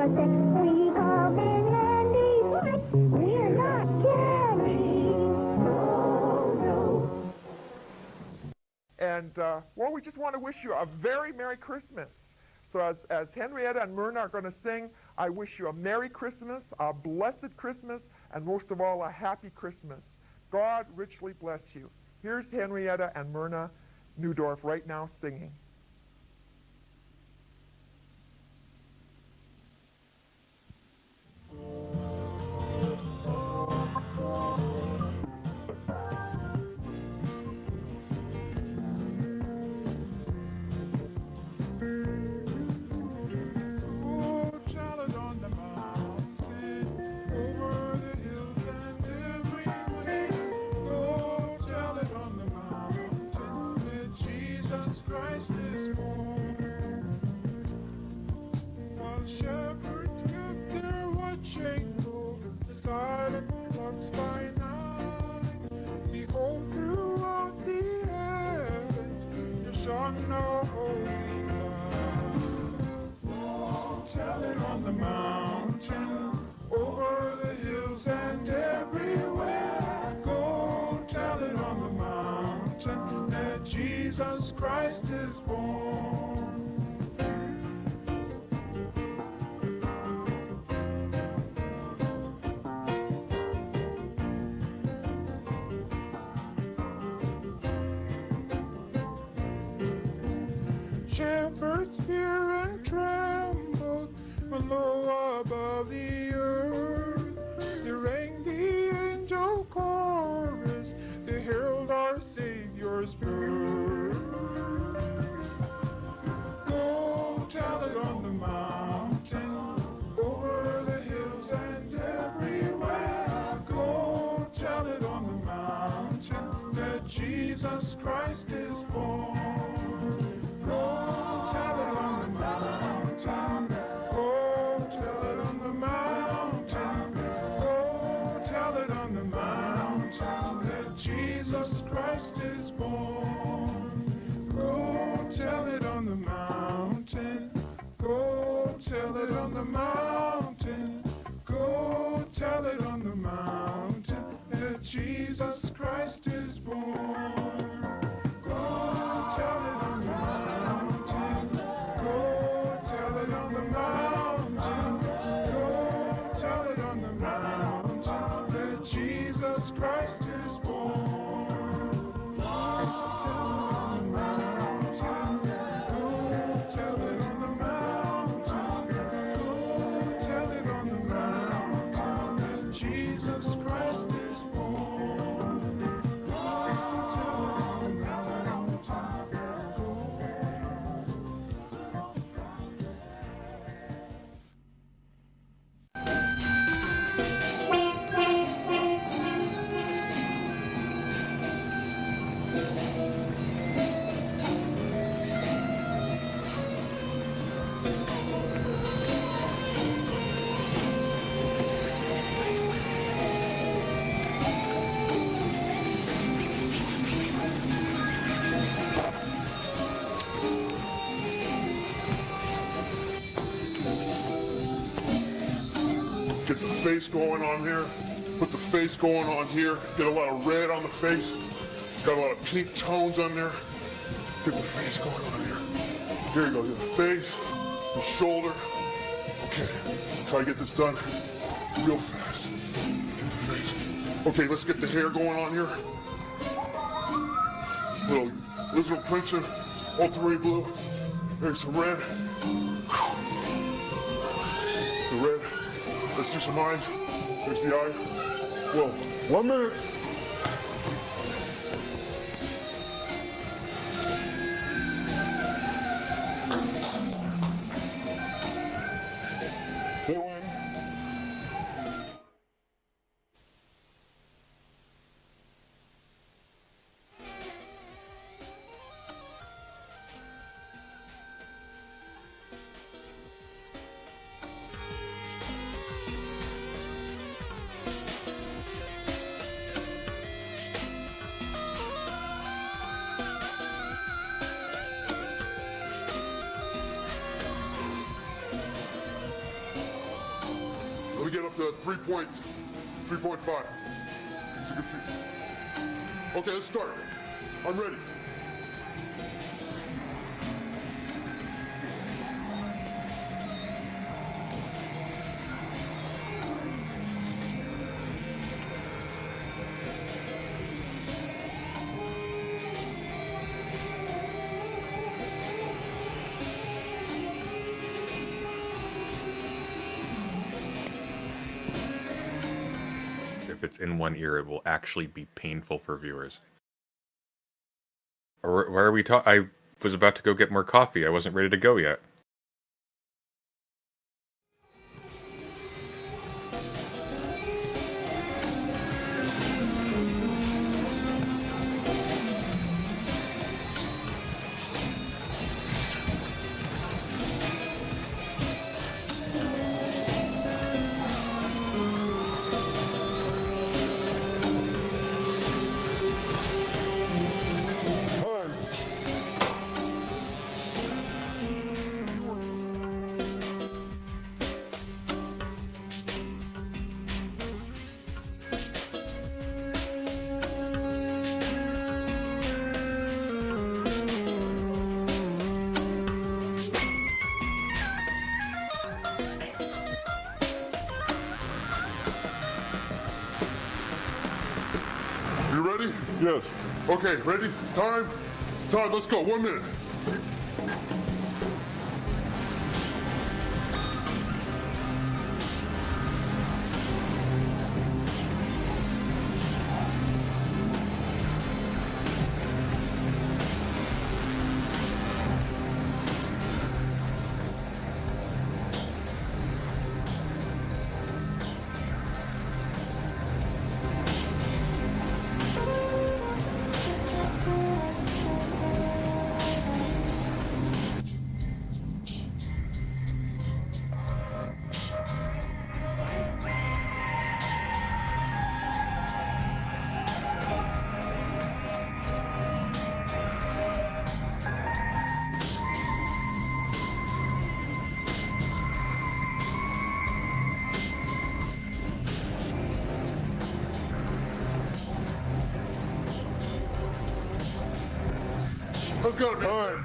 just that we come in handy, but we're not candy. Oh, no. And, well, we just want to wish you a very Merry Christmas. So as Henrietta and Myrna are going to sing, I wish you a Merry Christmas, a blessed Christmas, and most of all, a happy Christmas. God richly bless you. Here's Henrietta and Myrna Newdorf right now singing. Tell it on the mountain, over the hills and everywhere. Go tell it on the mountain that Jesus Christ is born. Shepherds fear and tremble below above the earth. They rang the angel chorus to herald our Savior's birth. Go tell it on the mountain, over the hills and everywhere. Go tell it on the mountain that Jesus Christ is born. Go tell it on the mountain. Go tell it on the mountain. Go tell it on the mountain that Jesus Christ is born. Go tell it on the mountain. Go tell it on the mountain. Go tell it on the mountain that Jesus Christ is born. Go tell it on the mountain. Go tell it on the mountain. Go tell it on the mountain that Jesus Christ is born. Go tell it on the mountain. Go tell it on the mountain. Go tell it on the mountain that Jesus Christ is born. Go tell it on the mountain. Get the face going on here. Put the face going on here. Get a lot of red on the face. It's got a lot of pink tones on there. Get the face going on here. Here you go. Get the face, the shoulder. Okay. Try to get this done real fast. Get the face. Okay, let's get the hair going on here. Little lizard crimson, ultramarine blue. There's some red. The red. Let's do some eyes. There's the eye. Whoa. 1 minute. They win. me get up to 3.5. It's a good feet. Okay, let's start. I'm ready. If it's in one ear, it will actually be painful for viewers. Or why are we talking? I was about to go get more coffee. I wasn't ready to go yet. You ready? Yes. Okay, ready? Time, let's go. 1 minute. Let's go. All right.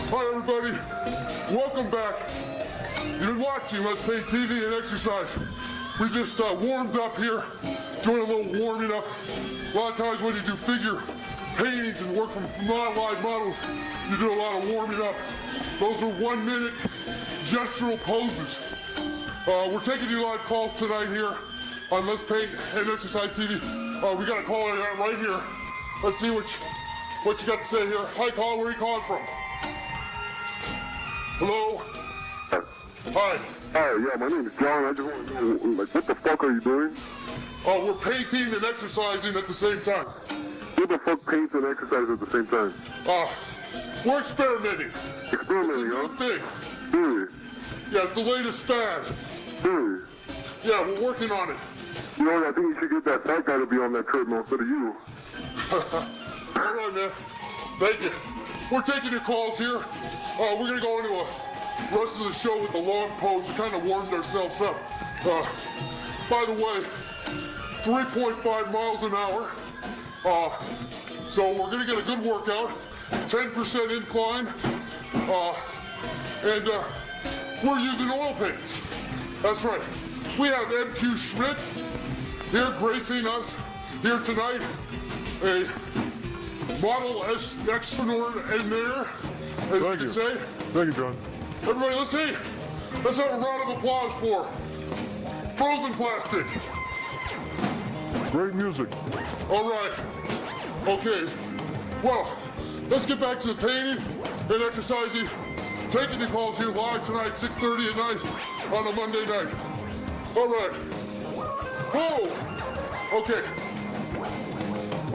Hi, everybody. Welcome back. You've been watching Let's Paint TV and Exercise. We just warmed up here, doing a little warming up. A lot of times when you do figure paintings and work from live models, you do a lot of warming up. Those are 1 minute gestural poses. We're taking you live calls tonight here on Let's Paint and Exercise TV. We got a caller right here. Let's see what you got to say here. Hi, caller. Where are you calling from? Hello? Hi. Hi, yeah, my name is John. I just want to know, like, what the fuck are you doing? Oh, we're painting and exercising at the same time. What the fuck paints and exercise at the same time? We're experimenting. Experimenting, It's a new thing. Really? Yeah, it's the latest fad. Really? Yeah, we're working on it. You know, I think you should get that fat guy to be on that treadmill instead of you. All right, man. Thank you. We're taking your calls here. We're going to go into a rest of the show with the long pose. We kind of warmed ourselves up. By the way, 3.5 miles an hour. So we're going to get a good workout. 10% incline. And we're using oil paints. That's right. We have MQ Schmidt here gracing us here tonight. A model extraordinaire, as you can say. Thank you, John. Everybody, let's see. Let's have a round of applause for Frozen Plastic. Great music. All right. Okay. Well, let's get back to the painting and exercising. Taking the calls here live tonight, 6:30 at night on a Monday night. All right. Oh. Okay.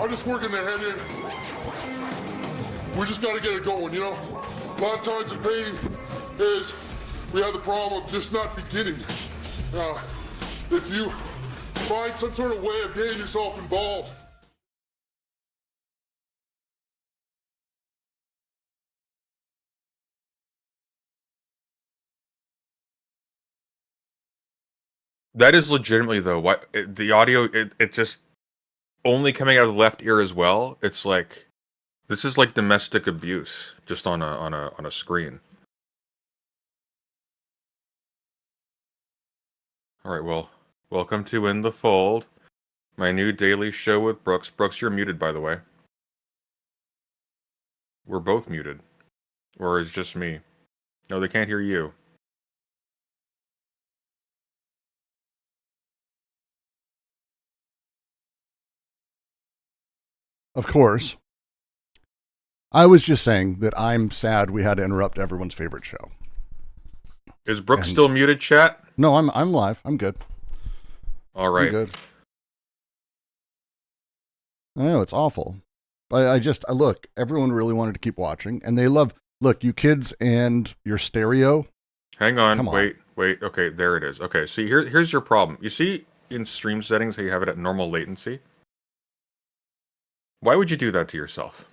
I'm just working the head in. We just got to get it going, you know? A lot of times the pain is we have the problem of just not beginning. If you find some sort of way of getting yourself involved, That is legitimately though. What the audio? It's just only coming out of the left ear as well. It's like this is like domestic abuse, just on a screen. All right. Well, welcome to In the Fold, my new daily show with Brooks. Brooks, you're muted, by the way. We're both muted, or is it just me? No, they can't hear you. Of course. I was just saying that I'm sad we had to interrupt everyone's favorite show. Is Brooks still muted, chat? No, I'm live. I'm good. All right. I'm good. I know, it's awful. I look, everyone really wanted to keep watching, and they love, look, you kids and your stereo. Hang on, wait. Okay, there it is. Okay, see, here's your problem. You see in stream settings how you have it at normal latency? Why would you do that to yourself?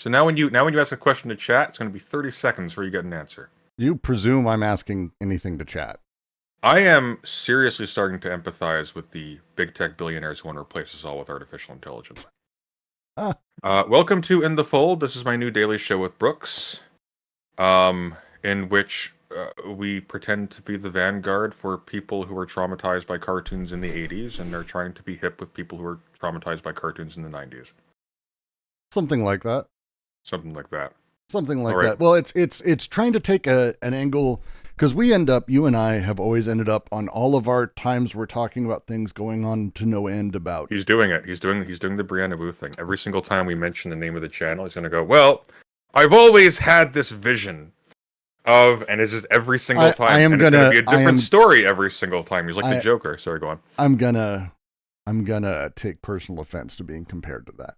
So now when you ask a question to chat, it's going to be 30 seconds before you get an answer. You presume I'm asking anything to chat. I am seriously starting to empathize with the big tech billionaires who want to replace us all with artificial intelligence. Welcome to In the Fold. This is my new daily show with Brooks, in which we pretend to be the vanguard for people who were traumatized by cartoons in the 80s, and they're trying to be hip with people who were traumatized by cartoons in the 90s. Something like that. Something like that. Something like All right. that. Well, it's trying to take an angle, because you and I have always ended up on all of our times we're talking about things going on to no end about. He's doing it. He's doing the Brianna Wu thing. Every single time we mention the name of the channel, he's going to go, well, I've always had this vision of, and it's just every single time. It's going to be a different story every single time. He's like the Joker. Sorry, go on. I'm gonna take personal offense to being compared to that.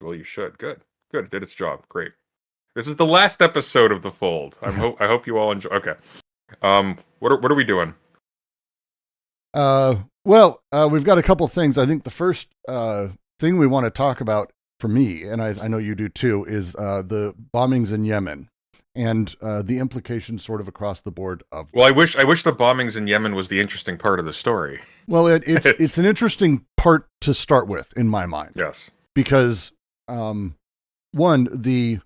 Well, you should. Good. It did its job. Great. This is the last episode of The Fold. I hope you all enjoy. Okay. What are we doing? We've got a couple things. I think the first thing we want to talk about, for me, and I know you do too, is the bombings in Yemen and the implications sort of across the board of. Well, I wish the bombings in Yemen was the interesting part of the story. Well, it's an interesting part to start with in my mind. Yes. Because one, the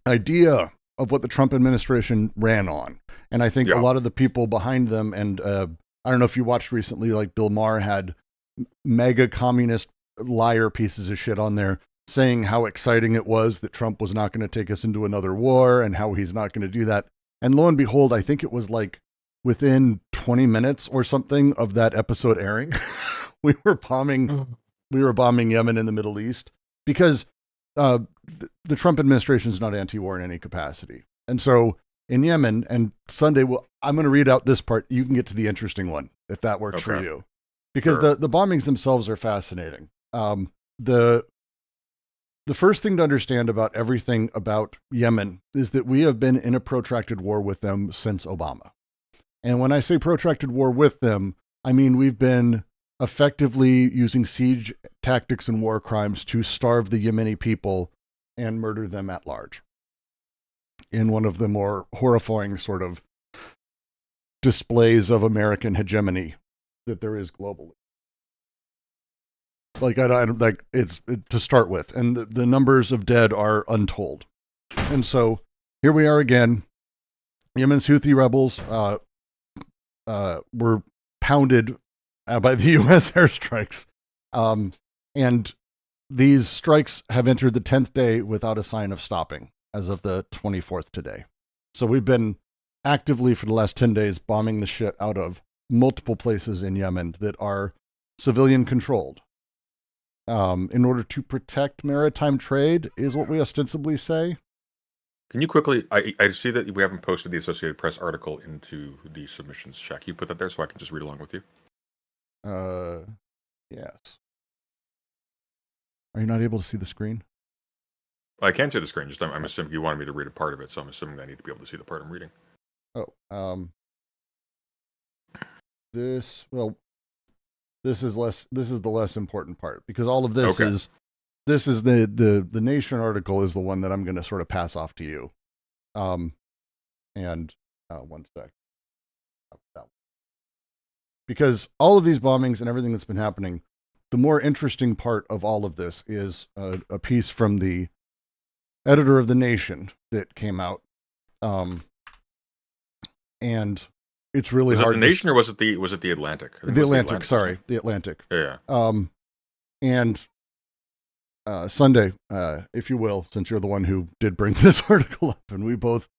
idea of what the Trump administration ran on, and I think a lot of the people behind them, and I don't know if you watched recently, like Bill Maher had mega communist liar pieces of shit on there saying how exciting it was that Trump was not going to take us into another war and how he's not going to do that. And lo and behold, I think it was like within 20 minutes or something of that episode airing, we were bombing Yemen in the Middle East, because the Trump administration is not anti-war in any capacity. And so in Yemen, and Sunday, I'm going to read out this part. You can get to the interesting one if that works for you, because the bombings themselves are fascinating. The first thing to understand about everything about Yemen is that we have been in a protracted war with them since Obama. And when I say protracted war with them, I mean we've been effectively using siege tactics and war crimes to starve the Yemeni people and murder them at large, in one of the more horrifying sort of displays of American hegemony that there is globally. Like, to start with, and the numbers of dead are untold. And so here we are again. Yemen's Houthi rebels were pounded by the U.S. airstrikes. And these strikes have entered the 10th day without a sign of stopping as of the 24th today. So we've been actively for the last 10 days bombing the shit out of multiple places in Yemen that are civilian controlled. In order to protect maritime trade is what we ostensibly say. Can you quickly, I see that we haven't posted the Associated Press article into the submissions check. Can you put that there so I can just read along with you? Yes. Are you not able to see the screen? I can see the screen. Just I'm assuming you wanted me to read a part of it, so I'm assuming I need to be able to see the part I'm reading. Oh, this is the less important part, because all of this is the Nation article is the one that I'm going to sort of pass off to you. And one sec. Because all of these bombings and everything that's been happening, the more interesting part of all of this is a piece from the editor of the Nation that came out. And it's really hard. Was it the Nation or was it the Atlantic? The Atlantic, sorry. The Atlantic. Yeah. And Sunday, if you will, since you're the one who did bring this article up, and we both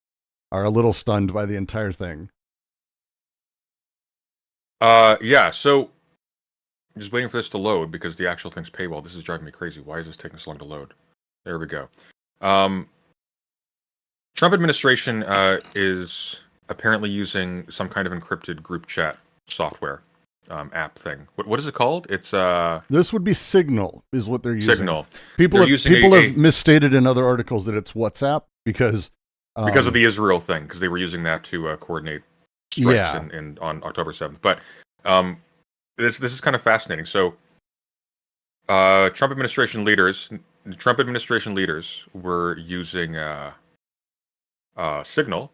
are a little stunned by the entire thing. Yeah, so I'm just waiting for this to load because the actual thing's paywall. This is driving me crazy. Why is this taking so long to load? There we go. Trump administration is apparently using some kind of encrypted group chat software app thing. What is it called? It's this would be Signal, is what they're using. Signal. People have misstated in other articles that it's WhatsApp because of the Israel thing, because they were using that to coordinate strikes on October 7th. But this is kind of fascinating. So Trump administration leaders were using Signal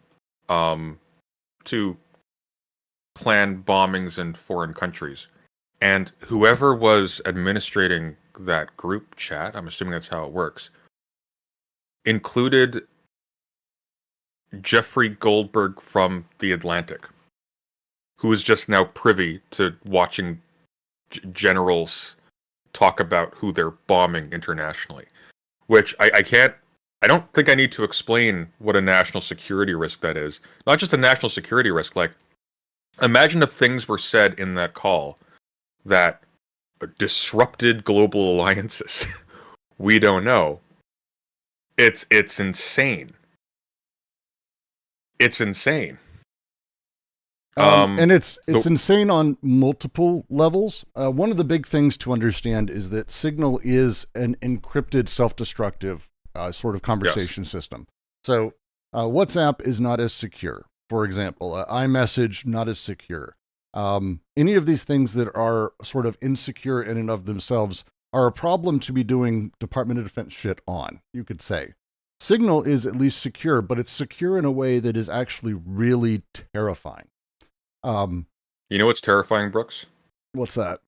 to plan bombings in foreign countries. And whoever was administrating that group chat, I'm assuming that's how it works, included Jeffrey Goldberg from The Atlantic, who is just now privy to watching generals talk about who they're bombing internationally. Which I don't think I need to explain what a national security risk that is. Not just a national security risk, like, imagine if things were said in that call that disrupted global alliances. We don't know. It's insane. It's insane. And it's insane on multiple levels. One of the big things to understand is that Signal is an encrypted, self-destructive sort of conversation system. So WhatsApp is not as secure. For example, iMessage, not as secure. Any of these things that are sort of insecure in and of themselves are a problem to be doing Department of Defense shit on, you could say. Signal is at least secure, but it's secure in a way that is actually really terrifying. You know what's terrifying, Brooks? What's that?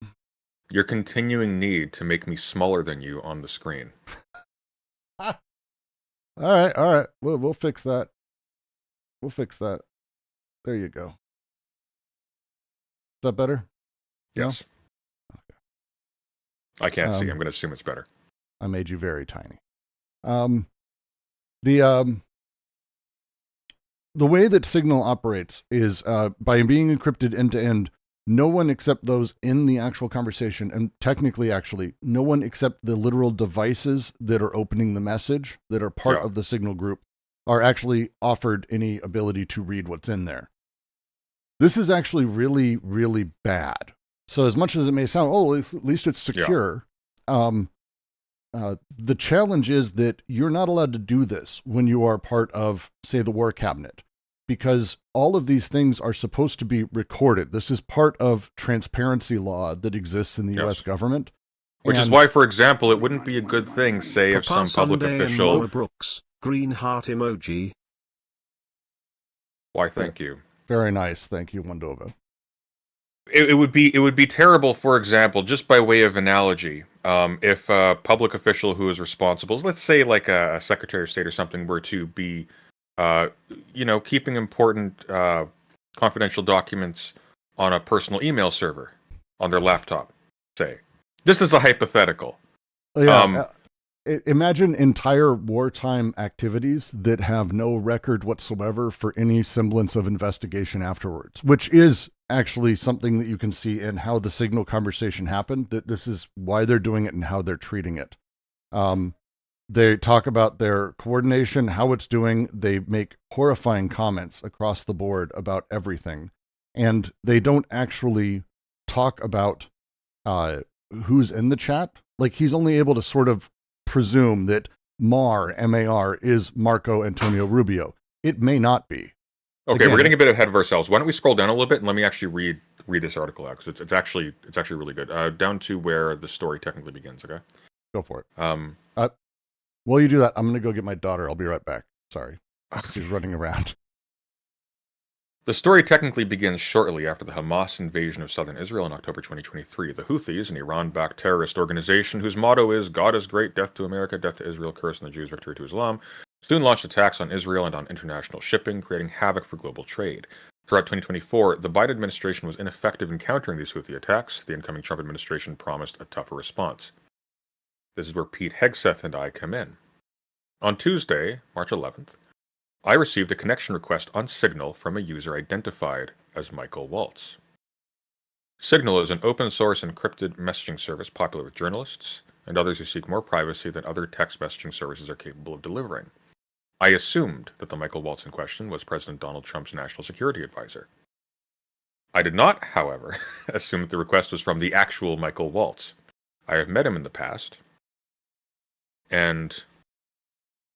Your continuing need to make me smaller than you on the screen. All right. We'll fix that. We'll fix that. There you go. Is that better? Yes. No? Okay. I can't see. I'm going to assume it's better. I made you very tiny. The way that Signal operates is by being encrypted end to end. No one except those in the actual conversation, and technically, actually, no one except the literal devices that are opening the message that are part of the Signal group are actually offered any ability to read what's in there. This is actually really, really bad. So as much as it may sound, at least it's secure. The challenge is that you're not allowed to do this when you are part of, say, the War Cabinet, because all of these things are supposed to be recorded. This is part of transparency law that exists in the U.S. government. Which is why, for example, it wouldn't be a good thing, say, if some public official... Brooks, green heart emoji. Why, thank you. Very nice. Thank you, Wondova. It would be terrible, for example, just by way of analogy, if a public official who is responsible, let's say like a Secretary of State or something, were to be, keeping important confidential documents on a personal email server on their laptop, say. This is a hypothetical. Imagine entire wartime activities that have no record whatsoever for any semblance of investigation afterwards, which is actually something that you can see in how the Signal conversation happened, that this is why they're doing it and how they're treating it. They talk about their coordination, how it's doing. They make horrifying comments across the board about everything. And they don't actually talk about who's in the chat. Like, he's only able to sort of presume that Mar, M-A-R, is Marco Antonio Rubio. It may not be. Okay, Again, we're getting a bit ahead of ourselves. Why don't we scroll down a little bit and let me actually read this article out, because it's actually really good. Down to where the story technically begins. Okay. Go for it. While you do that, I'm going to go get my daughter. I'll be right back. Sorry. She's running around. The story technically begins shortly after the Hamas invasion of southern Israel in October 2023. The Houthis, an Iran-backed terrorist organization whose motto is "God is great, death to America, death to Israel, curse on the Jews, victory to Islam," soon launched attacks on Israel and on international shipping, creating havoc for global trade. Throughout 2024, the Biden administration was ineffective in countering these Houthi attacks. The incoming Trump administration promised a tougher response. This is where Pete Hegseth and I come in. On Tuesday, March 11th, I received a connection request on Signal from a user identified as Michael Waltz. Signal is an open-source encrypted messaging service popular with journalists and others who seek more privacy than other text messaging services are capable of delivering. I assumed that the Michael Waltz in question was President Donald Trump's national security advisor. I did not, however, assume that the request was from the actual Michael Waltz. I have met him in the past, and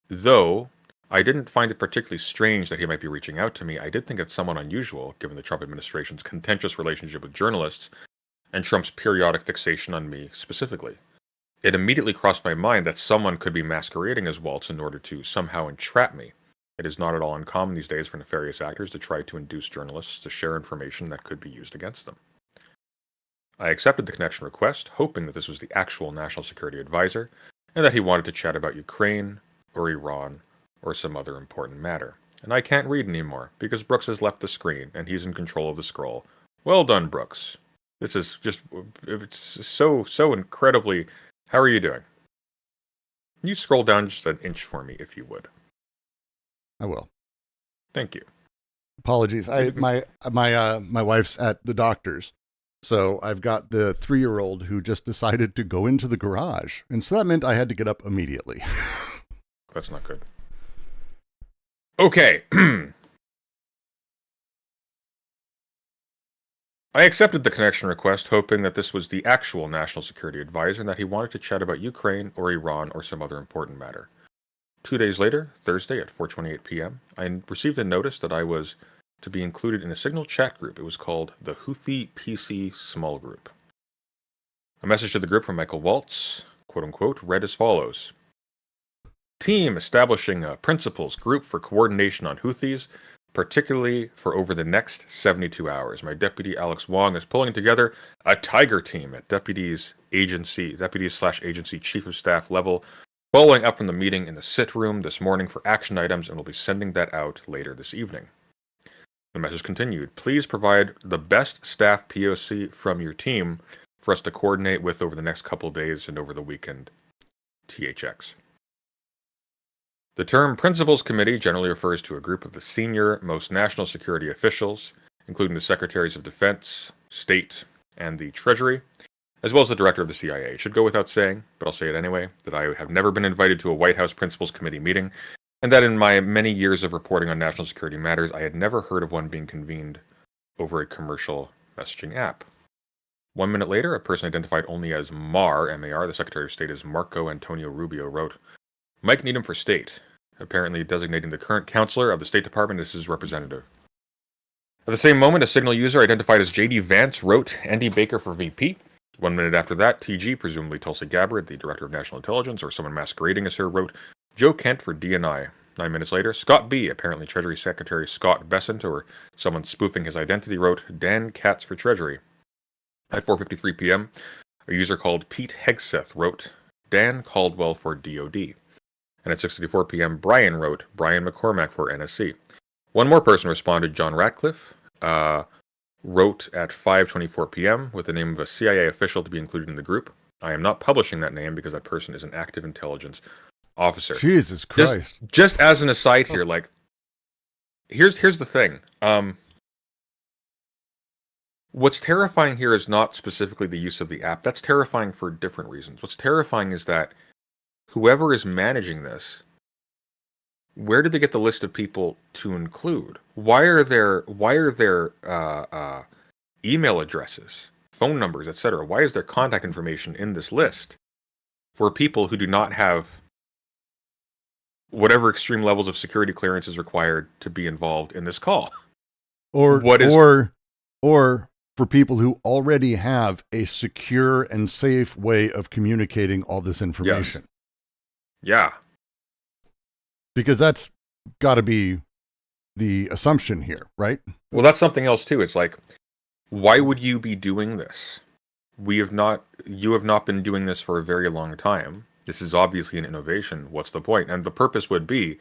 though I didn't find it particularly strange that he might be reaching out to me, I did think it's somewhat unusual, given the Trump administration's contentious relationship with journalists and Trump's periodic fixation on me specifically. It immediately crossed my mind that someone could be masquerading as Waltz in order to somehow entrap me. It is not at all uncommon these days for nefarious actors to try to induce journalists to share information that could be used against them. I accepted the connection request, hoping that this was the actual national security advisor, and that he wanted to chat about Ukraine, or Iran, or some other important matter. And I can't read anymore, because Brooks has left the screen, and he's in control of the scroll. Well done, Brooks. This is just, it's so incredibly... How are you doing? Can you scroll down just an inch for me, if you would? I will. Thank you. Apologies. My wife's at the doctor's, so I've got the 3-year-old who just decided to go into the garage, and so that meant I had to get up immediately. That's not good. Okay. I accepted the connection request, hoping that this was the actual national security advisor and that he wanted to chat about Ukraine or Iran or some other important matter. 2 days later, Thursday at 4:28 p.m., I received a notice that I was to be included in a Signal chat group. It was called the Houthi PC Small Group. A message to the group from Michael Waltz, quote-unquote, read as follows. Team establishing a principles group for coordination on Houthis, particularly for over the next 72 hours. My deputy, Alex Wong, is pulling together a tiger team at deputies/agency chief of staff level, following up from the meeting in the sit room this morning for action items, and will be sending that out later this evening. The message continued. Please provide the best staff POC from your team for us to coordinate with over the next couple of days and over the weekend. THX. The term Principals Committee generally refers to a group of the senior, most national security officials, including the Secretaries of Defense, State, and the Treasury, as well as the Director of the CIA. It should go without saying, but I'll say it anyway, that I have never been invited to a White House Principals Committee meeting, and that in my many years of reporting on national security matters, I had never heard of one being convened over a commercial messaging app. 1 minute later, a person identified only as Mar, M-A-R, the Secretary of State as Marco Antonio Rubio, wrote, Mike Needham for State, apparently designating the current counselor of the State Department as his representative. At the same moment, a Signal user identified as J.D. Vance wrote Andy Baker for VP. 1 minute after that, TG, presumably Tulsi Gabbard, the Director of National Intelligence, or someone masquerading as her, wrote Joe Kent for DNI. 9 minutes later, Scott B., apparently Treasury Secretary Scott Bessent, or someone spoofing his identity, wrote Dan Katz for Treasury. At 4:53 p.m., a user called Pete Hegseth wrote Dan Caldwell for DOD. And at 6:54 p.m., Brian wrote Brian McCormack for NSC. One more person responded, John Ratcliffe, wrote at 5:24 p.m. with the name of a CIA official to be included in the group. I am not publishing that name because that person is an active intelligence officer. Jesus Christ. Just as an aside here, like, here's the thing. What's terrifying here is not specifically the use of the app. That's terrifying for different reasons. What's terrifying is that whoever is managing this, where did they get the list of people to include? Why are there email addresses, phone numbers, etc.? Why is there contact information in this list for people who do not have whatever extreme levels of security clearance is required to be involved in this call. Or for people who already have a secure and safe way of communicating all this information. Yeah. Because that's got to be the assumption here, right? Well, that's something else too. It's like, why would you be doing this? You have not been doing this for a very long time. This is obviously an innovation. What's the point? And the purpose would be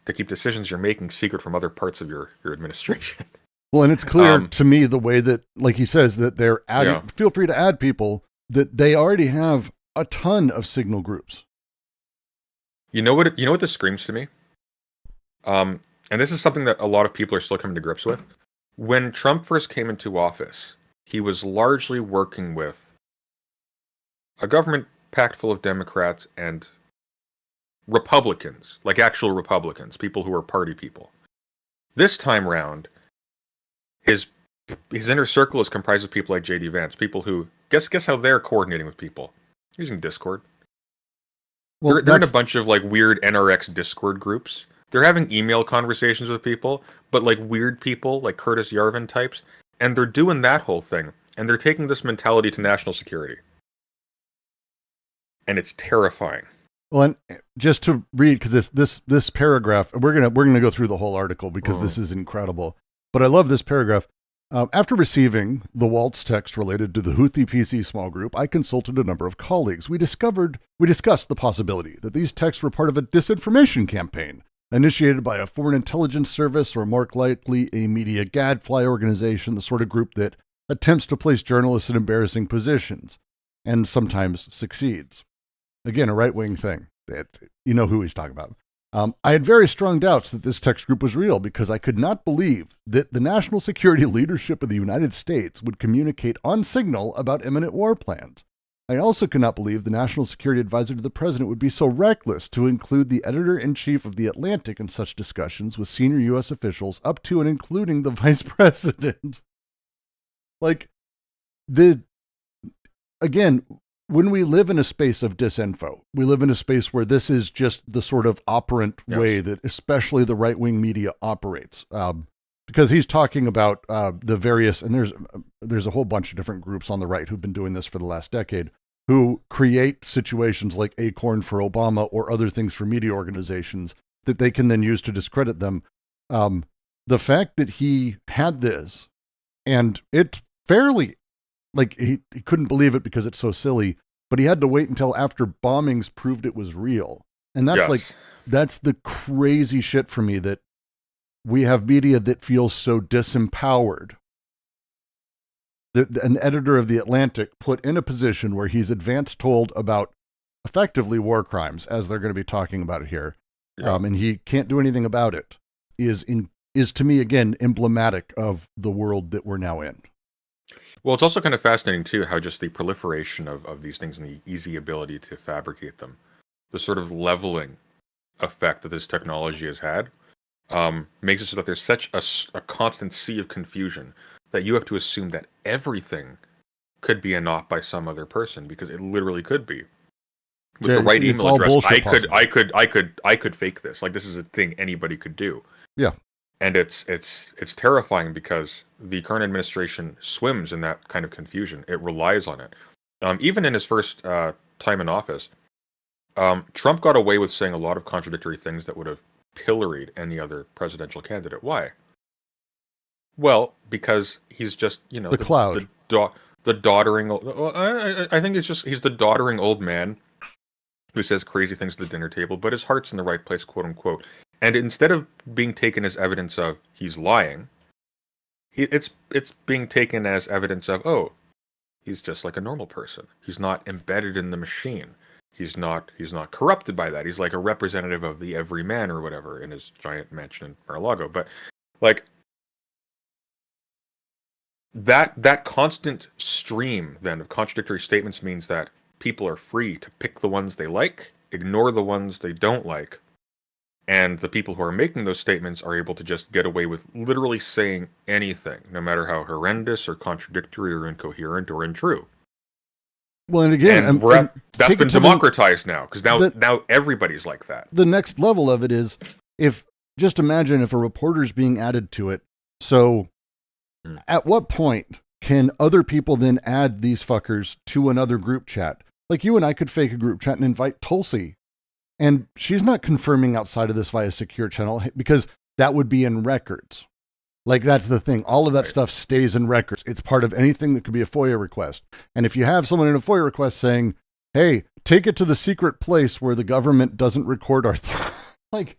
to keep decisions you're making secret from other parts of your administration. Well, and it's clear to me the way that, like he says, that they're adding, feel free to add people, that they already have a ton of signal groups. You know what this screams to me? And this is something that a lot of people are still coming to grips with. When Trump first came into office, he was largely working with a government packed full of Democrats and Republicans, like actual Republicans, people who are party people. This time round, his inner circle is comprised of people like J.D. Vance, people who guess how they're coordinating with people using Discord. Well, they're in a bunch of like weird NRX Discord groups. They're having email conversations with people, but like weird people, like Curtis Yarvin types, and they're doing that whole thing, and they're taking this mentality to national security, and it's terrifying. Well, and just to read, because this paragraph, we're gonna go through the whole article because this is incredible. But I love this paragraph. After receiving the Waltz text related to the Houthi PC small group, I consulted a number of colleagues. We discussed the possibility that these texts were part of a disinformation campaign initiated by a foreign intelligence service, or more likely a media gadfly organization, the sort of group that attempts to place journalists in embarrassing positions and sometimes succeeds. Again, a right-wing thing. You know who he's talking about. I had very strong doubts that this text group was real because I could not believe that the national security leadership of the United States would communicate on Signal about imminent war plans. I also could not believe the national security advisor to the president would be so reckless to include the editor-in-chief of The Atlantic in such discussions with senior U.S. officials up to and including the vice president. Again, when we live in a space of disinfo, we live in a space where this is just the sort of operant way that especially the right-wing media operates. Because he's talking about the various, and there's a whole bunch of different groups on the right who've been doing this for the last decade, who create situations like Acorn for Obama or other things for media organizations that they can then use to discredit them. The fact that he had this, and it fairly, like he couldn't believe it because it's so silly, but he had to wait until after bombings proved it was real. And that's that's the crazy shit for me, that we have media that feels so disempowered. An editor of The Atlantic put in a position where he's advance told about effectively war crimes, as they're going to be talking about it here, and he can't do anything about it, is to me, again, emblematic of the world that we're now in. Well, it's also kind of fascinating, too, how just the proliferation of these things and the easy ability to fabricate them, the sort of leveling effect that this technology has had, makes it so that there's such a constant sea of confusion that you have to assume that everything could be an op by some other person, because it literally could be. With the right email address, I could fake this. Like, this is a thing anybody could do. Yeah. And it's terrifying because the current administration swims in that kind of confusion. It relies on it. Even in his first time in office, Trump got away with saying a lot of contradictory things that would have pilloried any other presidential candidate. Why? Well, because he's just, the cloud. The doddering. I think it's just he's the doddering old man who says crazy things at the dinner table, but his heart's in the right place, quote unquote. And instead of being taken as evidence of he's lying, it's being taken as evidence of, oh, he's just like a normal person. He's not embedded in the machine. He's not corrupted by that. He's like a representative of the everyman or whatever in his giant mansion in Mar-a-Lago. But like that constant stream then of contradictory statements means that people are free to pick the ones they like, ignore the ones they don't like. And the people who are making those statements are able to just get away with literally saying anything, no matter how horrendous or contradictory or incoherent or untrue. Well, and again, And that's been democratized now, because now everybody's like that. The next level of it is, just imagine if a reporter's being added to it. So at what point can other people then add these fuckers to another group chat? Like you and I could fake a group chat and invite Tulsi, and she's not confirming outside of this via secure channel, because that would be in records. Like, that's the thing. All of that stuff stays in records. It's part of anything that could be a FOIA request. And if you have someone in a FOIA request saying, hey, take it to the secret place where the government doesn't record our like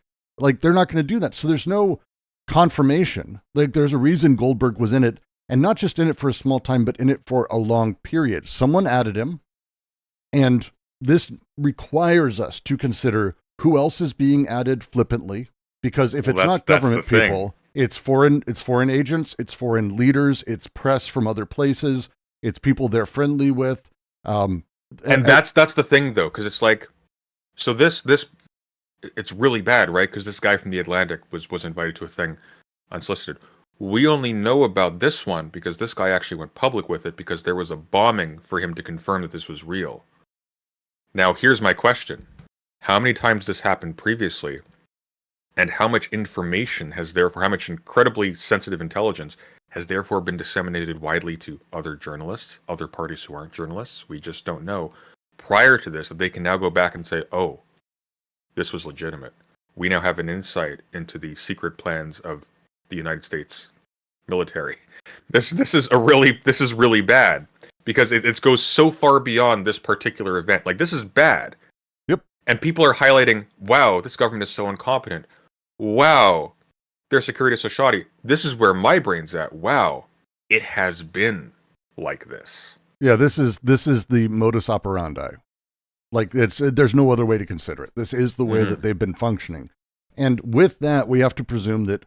they're not going to do that. So there's no confirmation. Like, there's a reason Goldberg was in it, and not just in it for a small time, but in it for a long period. Someone added him, and this requires us to consider who else is being added flippantly, because if it's not government people, it's foreign agents, it's foreign leaders, it's press from other places, it's people they're friendly with. And that's the thing, though, because it's like, so this it's really bad, right? Because this guy from the Atlantic was invited to a thing unsolicited. We only know about this one because this guy actually went public with it, because there was a bombing for him to confirm that this was real. Now, here's my question. How many times this happened previously? And how much information how much incredibly sensitive intelligence has therefore been disseminated widely to other journalists, other parties who aren't journalists? We just don't know. Prior to this, that they can now go back and say, oh, this was legitimate. We now have an insight into the secret plans of the United States military. This is really bad, because it goes so far beyond this particular event. Like, this is bad. Yep. And people are highlighting, wow, this government is so incompetent. Wow, their security is so shoddy. This is where my brain's at. Wow, it has been like this. Yeah, this is the modus operandi. Like, there's no other way to consider it. This is the way that they've been functioning. And with that, we have to presume that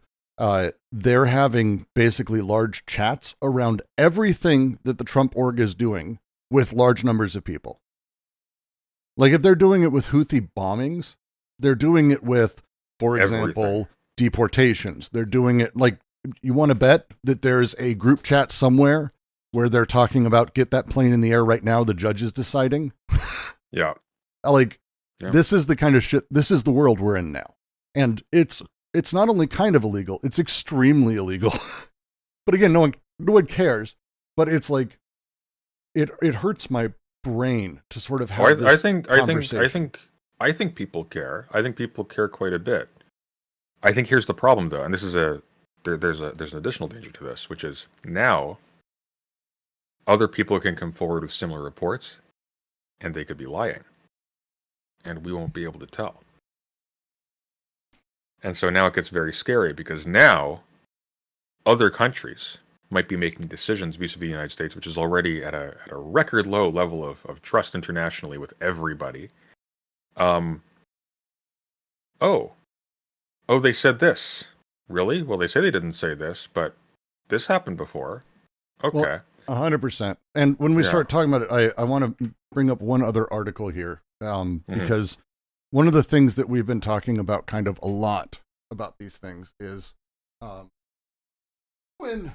they're having basically large chats around everything that the Trump org is doing with large numbers of people. Like, if they're doing it with Houthi bombings, they're doing it with, for example, deportations. They're doing it, like, you want to bet that there's a group chat somewhere where they're talking about, get that plane in the air right now, the judge is deciding. Yeah. Like, this is the kind of shit, this is the world we're in now. And it's not only kind of illegal, it's extremely illegal. But again, no one cares. But it's like, it hurts my brain to sort of have this conversation. I think people care. I think people care quite a bit. I think here's the problem, though, and this is there's an additional danger to this, which is now other people can come forward with similar reports, and they could be lying, and we won't be able to tell. And so now it gets very scary, because now other countries might be making decisions vis-a-vis the United States, which is already at a record low level of trust internationally with everybody. They said this. Really? Well, they say they didn't say this, but this happened before. Okay. Well, 100%. And when we start talking about it, I want to bring up one other article here, because one of the things that we've been talking about kind of a lot about these things is when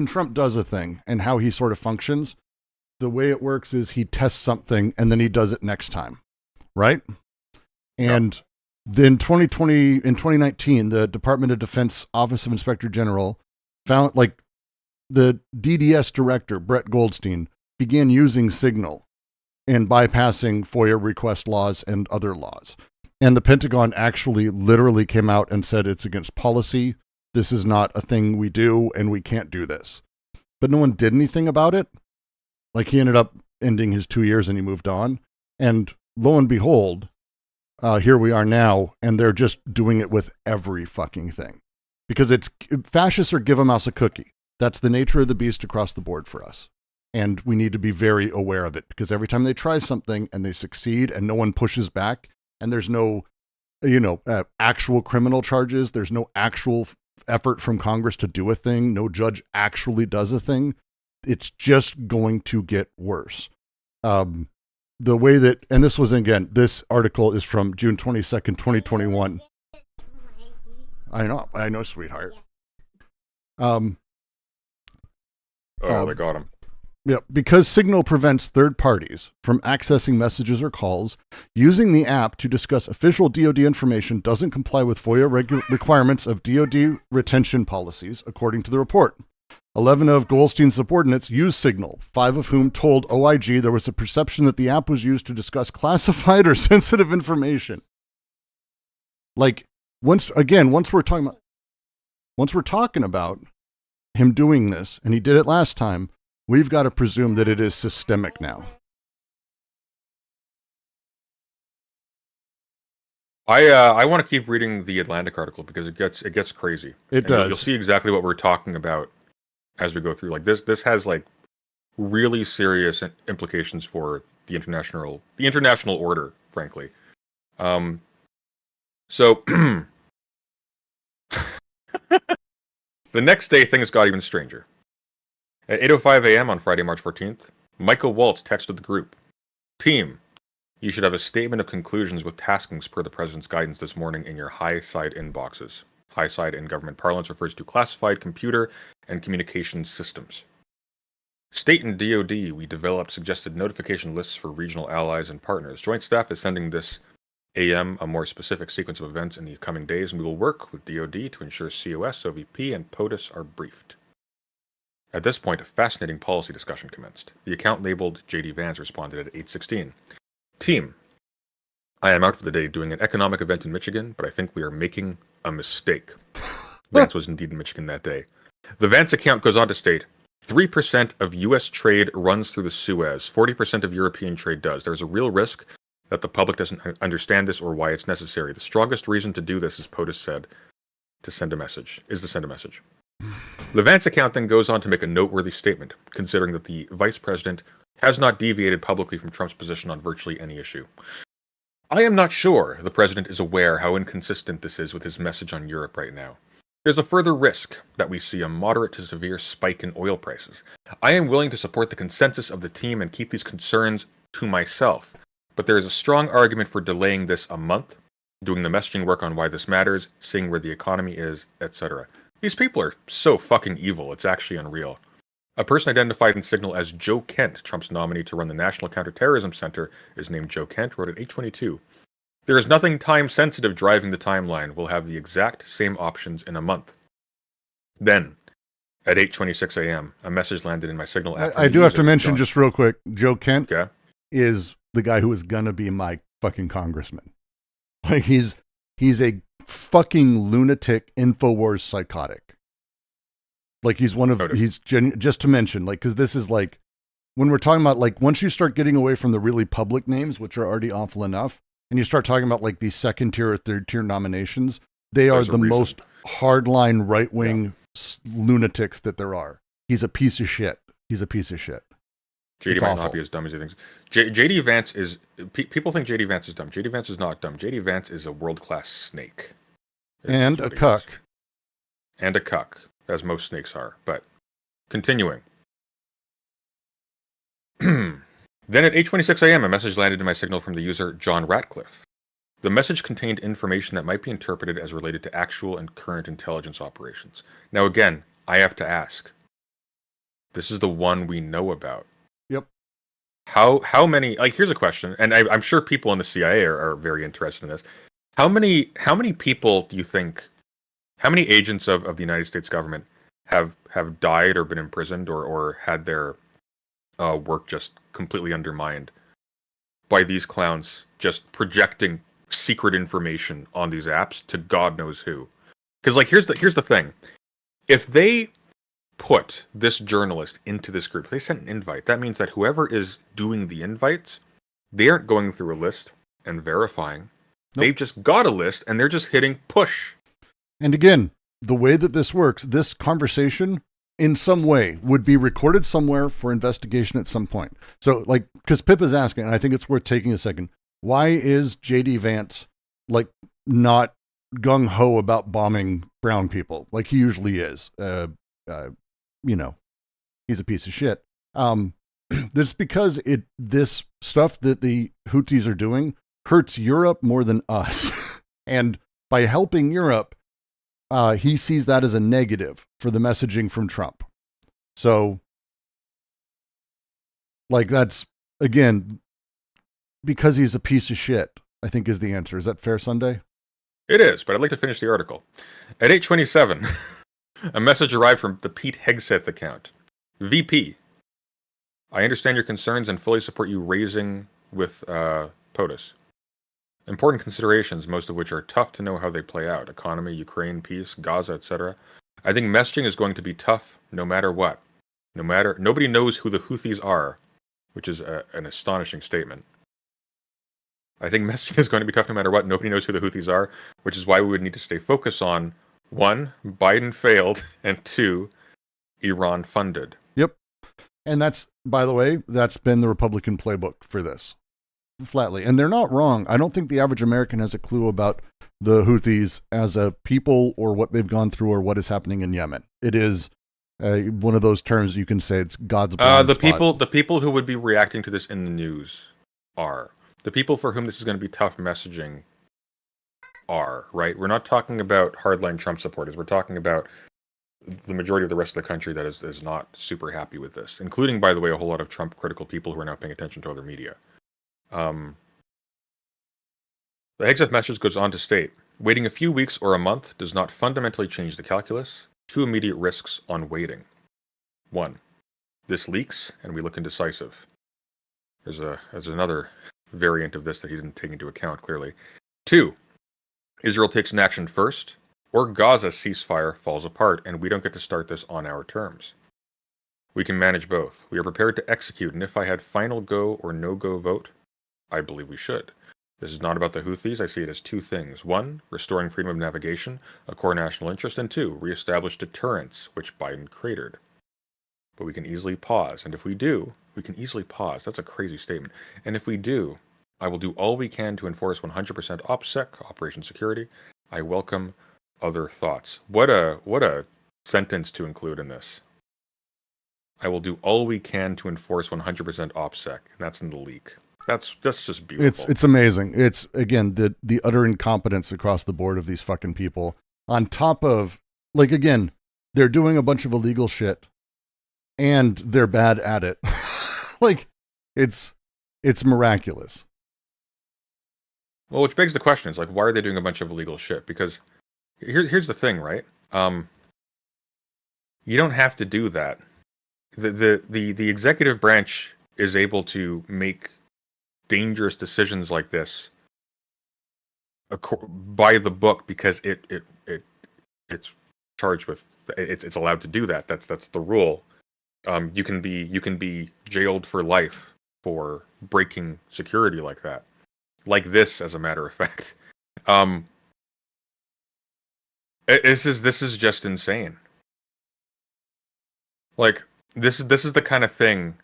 Trump does a thing and how he sort of functions, the way it works is he tests something and then he does it next time. Right? And then in 2019, the Department of Defense Office of Inspector General found, like, the DDS director, Brett Goldstein, began using Signal and bypassing FOIA request laws and other laws. And the Pentagon actually literally came out and said it's against policy. This is not a thing we do, and we can't do this. But no one did anything about it. Like, he ended up ending his 2 years and he moved on. And lo and behold, here we are now, and they're just doing it with every fucking thing. Because fascists are give a mouse a cookie. That's the nature of the beast across the board for us. And we need to be very aware of it, because every time they try something and they succeed and no one pushes back, and there's no, actual criminal charges, there's no actual effort from Congress to do a thing, no judge actually does a thing, it's just going to get worse. The way that, and this was, again, this article is from June 22nd, 2021. I know, sweetheart. They got him. Yep, because Signal prevents third parties from accessing messages or calls, using the app to discuss official DoD information doesn't comply with FOIA requirements of DoD retention policies, according to the report. 11 of Goldstein's subordinates used Signal, 5 of whom told OIG there was a perception that the app was used to discuss classified or sensitive information. Like, once we're talking about him doing this, and he did it last time, we've got to presume that it is systemic now. I want to keep reading the Atlantic article because it gets crazy. It does. You'll see exactly what we're talking about as we go through. Like this has like really serious implications for the international order, frankly. So the next day things got even stranger. At 8:05 a.m. on Friday, March 14th, Michael Waltz texted the group, "Team, you should have a statement of conclusions with taskings per the President's guidance this morning in your high side inboxes." High side in government parlance refers to classified computer and communications systems. State and DoD, we developed suggested notification lists for regional allies and partners. Joint Staff is sending this AM a more specific sequence of events in the coming days, and we will work with DoD to ensure COS, OVP, and POTUS are briefed. At this point, a fascinating policy discussion commenced. The account labeled JD Vance responded at 8:16. "Team, I am out for the day doing an economic event in Michigan, but I think we are making a mistake." Vance was indeed in Michigan that day. The Vance account goes on to state, 3% of U.S. trade runs through the Suez. 40% of European trade does. There's a real risk that the public doesn't understand this or why it's necessary. The strongest reason to do this, as POTUS said, to send a message. The Vance account then goes on to make a noteworthy statement, considering that the Vice President has not deviated publicly from Trump's position on virtually any issue. "I am not sure the President is aware how inconsistent this is with his message on Europe right now. There's a further risk that we see a moderate to severe spike in oil prices. I am willing to support the consensus of the team and keep these concerns to myself, but there is a strong argument for delaying this a month, doing the messaging work on why this matters, seeing where the economy is, etc." These people are so fucking evil, it's actually unreal. A person identified in Signal as Joe Kent, Trump's nominee to run the National Counterterrorism Center, is named Joe Kent, wrote at 8:22. "There is nothing time-sensitive driving the timeline. We'll have the exact same options in a month." Then, at 8:26 a.m., a message landed in my Signal app. I do have to mention just real quick, Joe Kent Okay. is the guy who is going to be my fucking congressman. Like, he's a fucking lunatic InfoWars psychotic. Like, he's one of, just to mention, like, because this is like, when we're talking about, like, once you start getting away from the really public names, which are already awful enough, and you start talking about, like, these second tier or third tier nominations, they are the most hardline right wing lunatics that there are. He's a piece of shit. JD might not be as dumb as he thinks. JD Vance is... people think JD Vance is dumb. JD Vance is not dumb. JD Vance is a world-class snake. And a cuck. And a cuck, as most snakes are. But, continuing. Then at 8:26 a.m., a message landed in my Signal from the user John Ratcliffe. The message contained information that might be interpreted as related to actual and current intelligence operations. Now again, I have to ask. This is the one we know about. Yep. How many, like, here's a question, and I'm sure people in the CIA are very interested in this. How many people do you think, how many agents of the United States government have died or been imprisoned or had their work just completely undermined by these clowns just projecting secret information on these apps to God knows who? Because, like, here's the thing. If they put this journalist into this group, they sent an invite, that means that whoever is doing the invites, they aren't going through a list and verifying. Nope. They've just got a list and they're just hitting push. And again, the way that this works, this conversation in some way would be recorded somewhere for investigation at some point. So, like, because Pip is asking, and I think it's worth taking a second, why is JD Vance, like, not gung-ho about bombing brown people like he usually is? You know, he's a piece of shit. That's because this stuff that the Houthis are doing hurts Europe more than us. And by helping Europe, he sees that as a negative for the messaging from Trump. So Like, that's, again, because he's a piece of shit, I think is the answer. Is that fair, Sunday? It is, but I'd like to finish the article. At 8:27, a message arrived from the Pete Hegseth account. VP, I understand your concerns and fully support you raising with POTUS. Important considerations, most of which are tough to know how they play out. Economy, Ukraine, peace, Gaza, etc. I think messaging is going to be tough no matter what. Nobody knows who the Houthis are, which is an astonishing statement. I think messaging is going to be tough no matter what. Nobody knows who the Houthis are, which is why we would need to stay focused on, 1, Biden failed, and 2, Iran funded. Yep. And that's, by the way, that's been the Republican playbook for this. Flatly. And they're not wrong. I don't think the average American has a clue about the Houthis as a people or what they've gone through or what is happening in Yemen. It is one of those terms you can say it's God's blind spot. The people who would be reacting to this in the news are. The people for whom this is going to be tough messaging are, right? We're not talking about hardline Trump supporters. We're talking about the majority of the rest of the country that is not super happy with this, including, by the way, a whole lot of Trump critical people who are now paying attention to other media. The Hegseth message goes on to state, waiting a few weeks or a month does not fundamentally change the calculus. 2 immediate risks on waiting. 1, this leaks and we look indecisive. There's another variant of this that he didn't take into account, clearly. 2, Israel takes an action first, or Gaza's ceasefire falls apart, and we don't get to start this on our terms. We can manage both. We are prepared to execute, and if I had final go or no-go vote, I believe we should. This is not about the Houthis. I see it as 2 things. 1, restoring freedom of navigation, a core national interest, and 2, reestablish deterrence, which Biden cratered. But we can easily pause, and if we do, we can easily pause. That's a crazy statement. And if we do, I will do all we can to enforce 100% OPSEC, Operation Security. I welcome other thoughts. What a sentence to include in this. I will do all we can to enforce 100% OPSEC, and that's in the leak. That's just beautiful. It's amazing. It's, again, the utter incompetence across the board of these fucking people. On top of, like, again, they're doing a bunch of illegal shit, and they're bad at it. Like, it's miraculous. Well, which begs the question is, like, why are they doing a bunch of illegal shit? Because here's the thing, right? You don't have to do that. The executive branch is able to make dangerous decisions like this by the book because it's charged with it's allowed to do that. That's the rule. You can be jailed for life for breaking security like that, like this, as a matter of fact. This is just insane. Like, this is the kind of thing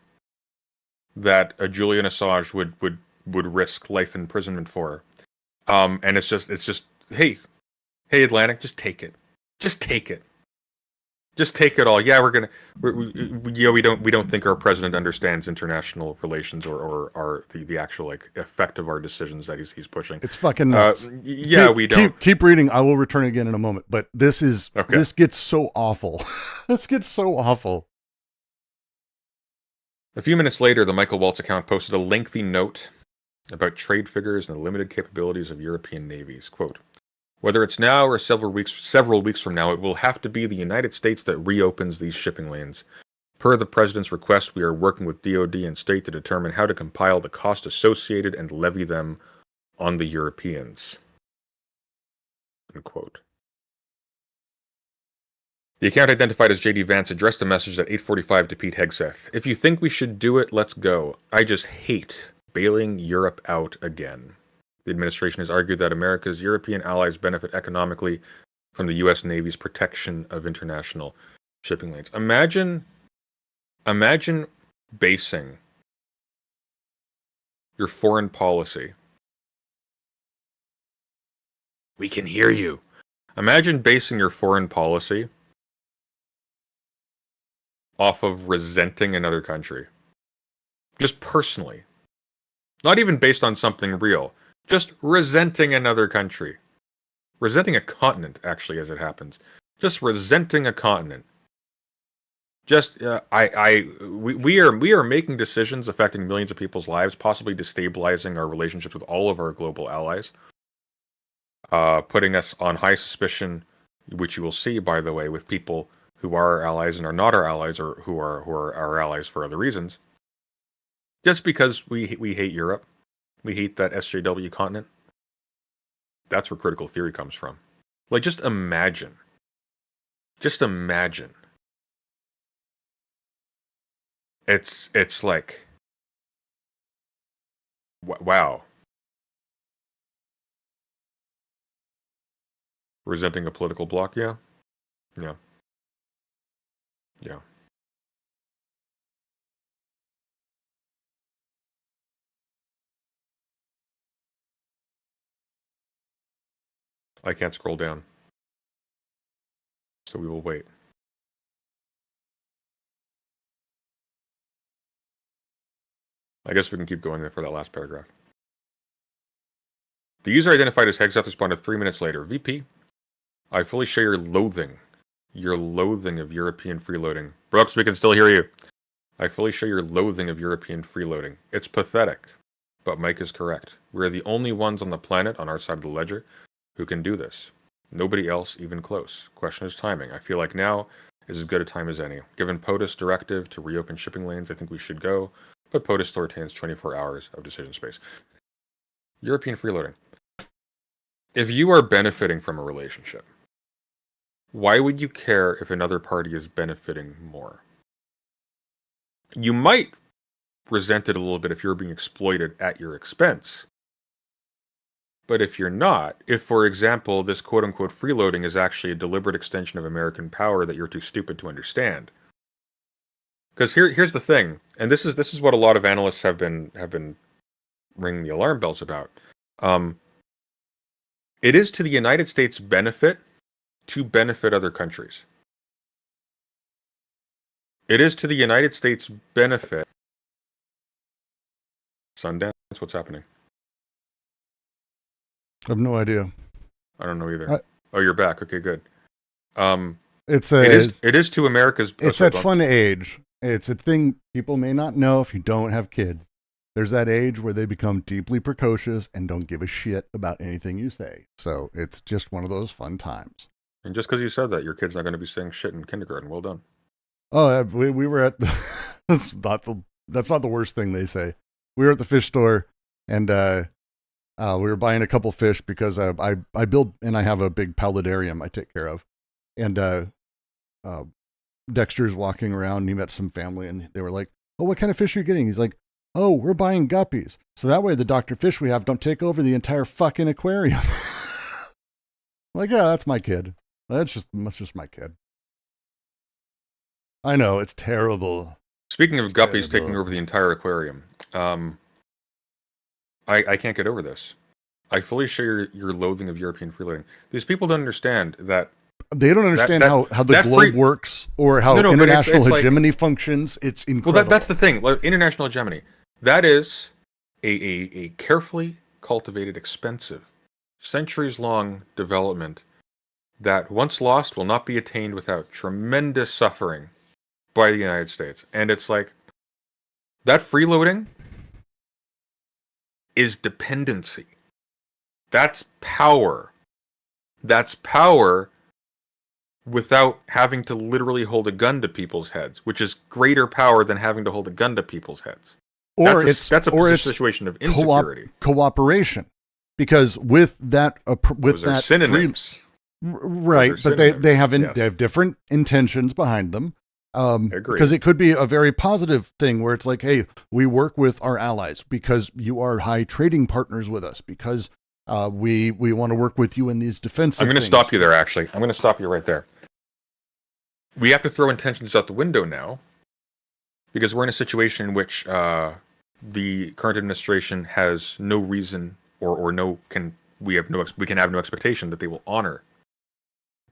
that a Julian Assange would risk life imprisonment for. And it's just hey Atlantic, just take it. Just take it. Just take it all. Yeah, we don't think our president understands international relations or the actual, like, effect of our decisions that he's pushing. It's fucking nuts. We don't. Keep reading. I will return again in a moment. But this gets so awful. This gets so awful. A few minutes later, the Michael Waltz account posted a lengthy note about trade figures and the limited capabilities of European navies. Quote, whether it's now or several weeks from now, it will have to be the United States that reopens these shipping lanes. Per the President's request, we are working with DoD and State to determine how to compile the cost associated and levy them on the Europeans. Unquote. The account identified as J.D. Vance addressed the message at 8:45 to Pete Hegseth. If you think we should do it, let's go. I just hate bailing Europe out again. The administration has argued that America's European allies benefit economically from the U.S. Navy's protection of international shipping lanes. Imagine basing your foreign policy. We can hear you. Imagine basing your foreign policy off of resenting another country. Just personally. Not even based on something real. Just resenting another country. Resenting a continent, actually, as it happens. Just resenting a continent. Just we are making decisions affecting millions of people's lives, possibly destabilizing our relationships with all of our global allies, putting us on high suspicion, which you will see, by the way, with people who are our allies and are not our allies, or who are our allies for other reasons. Just because we hate Europe, we hate that SJW continent. That's where critical theory comes from. Like, just imagine. It's like, wow. Resenting a political bloc, yeah. I can't scroll down, so we will wait. I guess we can keep going there for that last paragraph. The user identified as Hegseth responded 3 minutes later. VP, I fully share your loathing of European freeloading. Brooks, we can still hear you. I fully share your loathing of European freeloading. It's pathetic, but Mike is correct. We're the only ones on the planet, on our side of the ledger, who can do this. Nobody else even close. Question is timing. I feel like now is as good a time as any. Given POTUS directive to reopen shipping lanes, I think we should go, but POTUS still retains 24 hours of decision space. European freeloading. If you are benefiting from a relationship, why would you care if another party is benefiting more? You might resent it a little bit if you're being exploited at your expense. But if you're not, if, for example, this quote-unquote freeloading is actually a deliberate extension of American power that you're too stupid to understand. Because here's the thing, and this is what a lot of analysts have been ringing the alarm bells about. It is to the United States' benefit to benefit other countries. It is to the United States' benefit. Sundance, what's happening? I have no idea. I don't know either. Oh, you're back. Okay, good. It is to America's. It's that fun age. It's a thing people may not know if you don't have kids. There's that age where they become deeply precocious and don't give a shit about anything you say. So it's just one of those fun times. And just because you said that, your kid's not going to be saying shit in kindergarten. Well done. Oh, we were at. That's not the worst thing they say. We were at the fish store, and we were buying a couple fish because I build and I have a big paludarium I take care of, and Dexter's walking around and he met some family and they were like, "Oh, what kind of fish are you getting?" He's like, "Oh, we're buying guppies, so that way the Dr. Fish we have don't take over the entire fucking aquarium." Like, yeah, that's my kid. That's just my kid. I know, it's terrible. Speaking of guppies taking over the entire aquarium, I can't get over this. I fully share your loathing of European freeloading. These people don't understand that. They don't understand how the globe works or how international hegemony functions. It's incredible. Well, that's the thing. Like, international hegemony. That is a carefully cultivated, expensive, centuries-long development that, once lost, will not be attained without tremendous suffering by the United States. And it's like, that freeloading is dependency. That's power. That's power without having to literally hold a gun to people's heads, which is greater power than having to hold a gun to people's heads. Or that's a situation of insecurity. Cooperation. Because with that those are synonyms. Right, but they have different intentions behind them. Because it could be a very positive thing where it's like, hey, we work with our allies because you are high trading partners with us, because we want to work with you in these defensive I'm going to stop you there, actually. I'm going to stop you right there. We have to throw intentions out the window now, because we're in a situation in which the current administration has no reason we can have no expectation that they will honor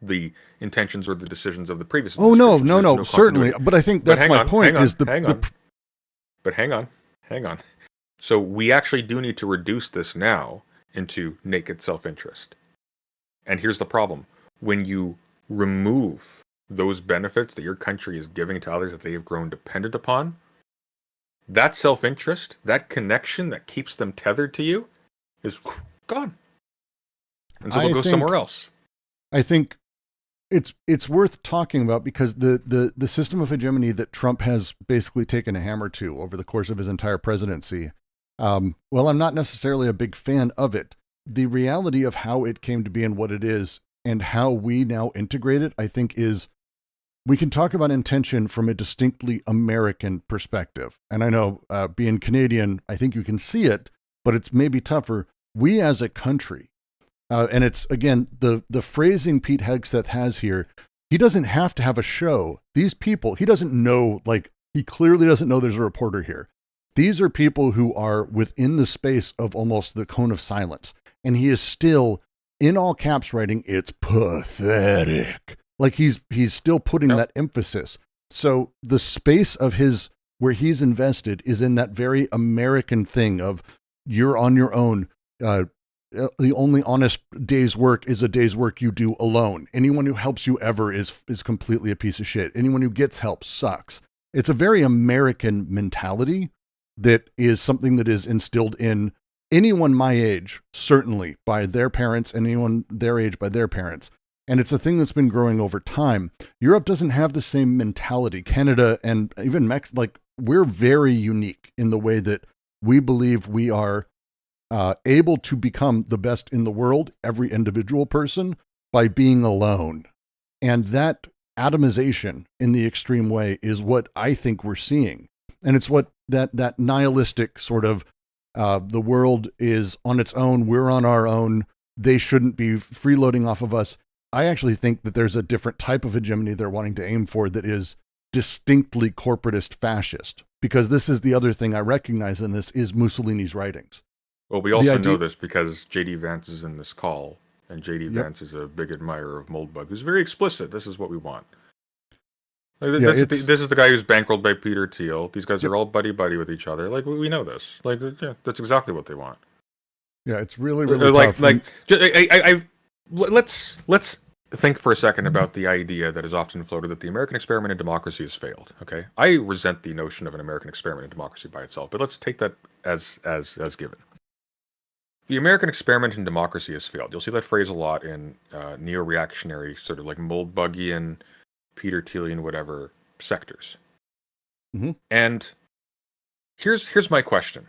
the intentions or the decisions of the previous administration. Oh, no, certainly. But I think that's my point. But hang on. So we actually do need to reduce this now into naked self-interest. And here's the problem. When you remove those benefits that your country is giving to others that they have grown dependent upon, that self-interest, that connection that keeps them tethered to you is gone. And so they'll go somewhere else. I think it's worth talking about because the system of hegemony that Trump has basically taken a hammer to over the course of his entire presidency, well, I'm not necessarily a big fan of it. The reality of how it came to be and what it is and how we now integrate it, I think we can talk about intention from a distinctly American perspective. And I know being Canadian, I think you can see it, but it's maybe tougher. We as a country, and it's, again, the phrasing Pete Hegseth has here, he doesn't have to have a show. These people, he doesn't know, he clearly doesn't know there's a reporter here. These are people who are within the space of almost the cone of silence. And he is still, in all caps, writing, it's pathetic. Like he's still putting that emphasis. So the space of where he's invested is in that very American thing of you're on your own. The only honest day's work is a day's work you do alone. Anyone who helps you ever is completely a piece of shit. Anyone who gets help sucks. It's a very American mentality that is something that is instilled in anyone my age, certainly by their parents, and anyone their age by their parents. And it's a thing that's been growing over time. Europe doesn't have the same mentality. Canada and even Mexico, we're very unique in the way that we believe we are able to become the best in the world, every individual person, by being alone. And that atomization in the extreme way is what I think we're seeing. And it's what that nihilistic sort of, the world is on its own, we're on our own, they shouldn't be freeloading off of us. I actually think that there's a different type of hegemony they're wanting to aim for that is distinctly corporatist fascist. Because this is the other thing I recognize in this is Mussolini's writings. Well, we also know this because J.D. Vance is in this call, and J.D. Vance is a big admirer of Moldbug, who's very explicit. This is what we want. This is the guy who's bankrolled by Peter Thiel. These guys are all buddy-buddy with each other. We know this. That's exactly what they want. Yeah, it's really, really tough. Let's think for a second about the idea that is often floated that the American experiment in democracy has failed. Okay, I resent the notion of an American experiment in democracy by itself, but let's take that as given. The American experiment in democracy has failed. You'll see that phrase a lot in neo-reactionary, sort of like Moldbugian, Peter Thielian, whatever sectors. Mm-hmm. And here's my question: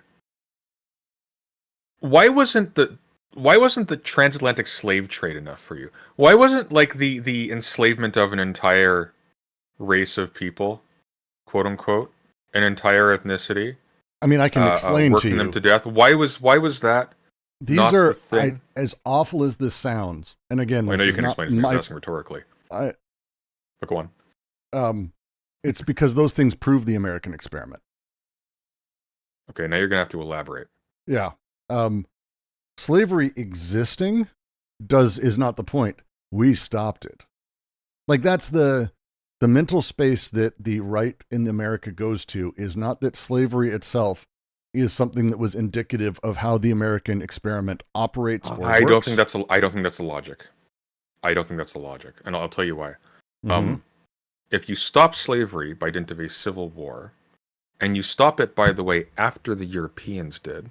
Why wasn't the transatlantic slave trade enough for you? Why wasn't the enslavement of an entire race of people, quote unquote, an entire ethnicity? I mean, I can explain to you. Working them to death. Why was that? These are as awful as this sounds. And again, I know you can explain it. I'm asking rhetorically. But go on. It's because those things prove the American experiment. Okay, now you're gonna have to elaborate. Yeah. Slavery existing is not the point. We stopped it. That's the mental space that the right in America goes to, is not that slavery itself is something that was indicative of how the American experiment operates or works. I don't think that's the logic. And I'll tell you why. Mm-hmm. If you stop slavery by dint of a civil war, and you stop it, by the way, after the Europeans did,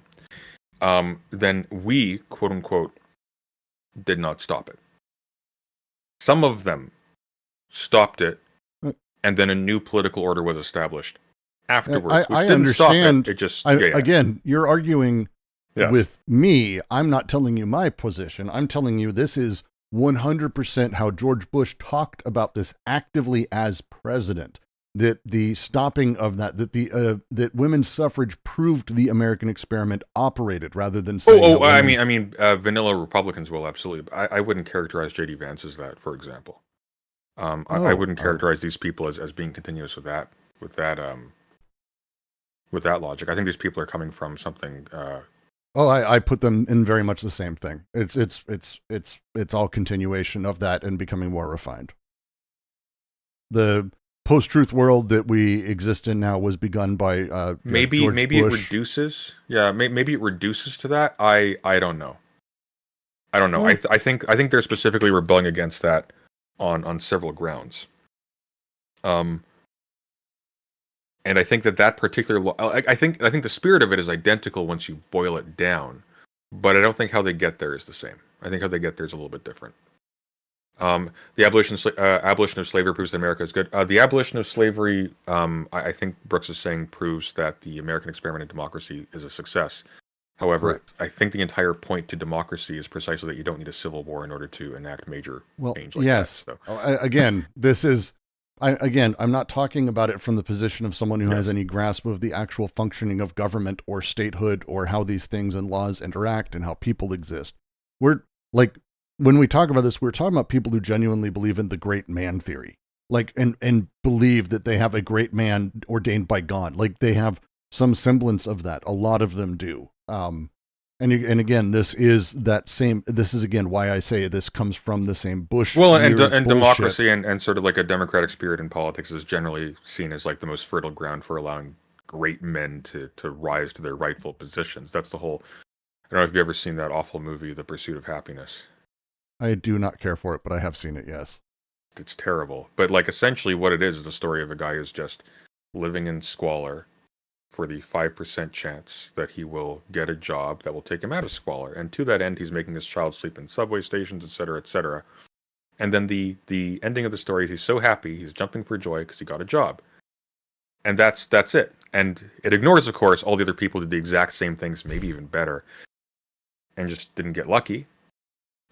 then we, quote unquote, did not stop it. Some of them stopped it, and then a new political order was established afterwards, which I didn't understand. Stop it. It just again, you're arguing with me. I'm not telling you my position. I'm telling you this is 100% how George Bush talked about this actively as president. That the stopping of that women's suffrage proved the American experiment operated, rather than saying. I mean, vanilla Republicans will absolutely. I wouldn't characterize J.D. Vance as that, for example. I wouldn't characterize these people as being continuous with that logic. I think these people are coming from something. I put them in very much the same thing. It's all continuation of that and becoming more refined. The post-truth world that we exist in now was begun by maybe George Bush. It reduces. Yeah, maybe it reduces to that. I don't know. I don't know. I think they're specifically rebelling against that on several grounds. And I think that particular I think the spirit of it is identical once you boil it down, but I don't think how they get there is the same. I think how they get there is a little bit different. The abolition of slavery proves that America is good. The abolition of slavery, I think Brooks is saying, proves that the American experiment in democracy is a success. However, Right. I think the entire point to democracy is precisely that you don't need a civil war in order to enact major change like yes. that. Again, this is, I'm not talking about it from the position of someone who has any grasp of the actual functioning of government or statehood or how these things and laws interact and how people exist. We're like, when we talk about this, we're talking about people who genuinely believe in the great man theory, like, and believe that they have a great man ordained by God. Like, they have some semblance of that. A lot of them do. And again, this is again why I say this comes from the same Bush. Well, and democracy and sort of like a democratic spirit in politics is generally seen as like the most fertile ground for allowing great men to rise to their rightful positions. That's the whole. I don't know if you've ever seen that awful movie, The Pursuit of Happiness. I do not care for it, but I have seen it, yes. It's terrible. But like essentially what it is the story of a guy who's just living in squalor for the 5% chance that he will get a job that will take him out of squalor. And to that end, he's making his child sleep in subway stations, etc., etc. And then the ending of the story is he's so happy, he's jumping for joy because he got a job. And that's it. And it ignores, of course, all the other people who did the exact same things, maybe even better, and just didn't get lucky.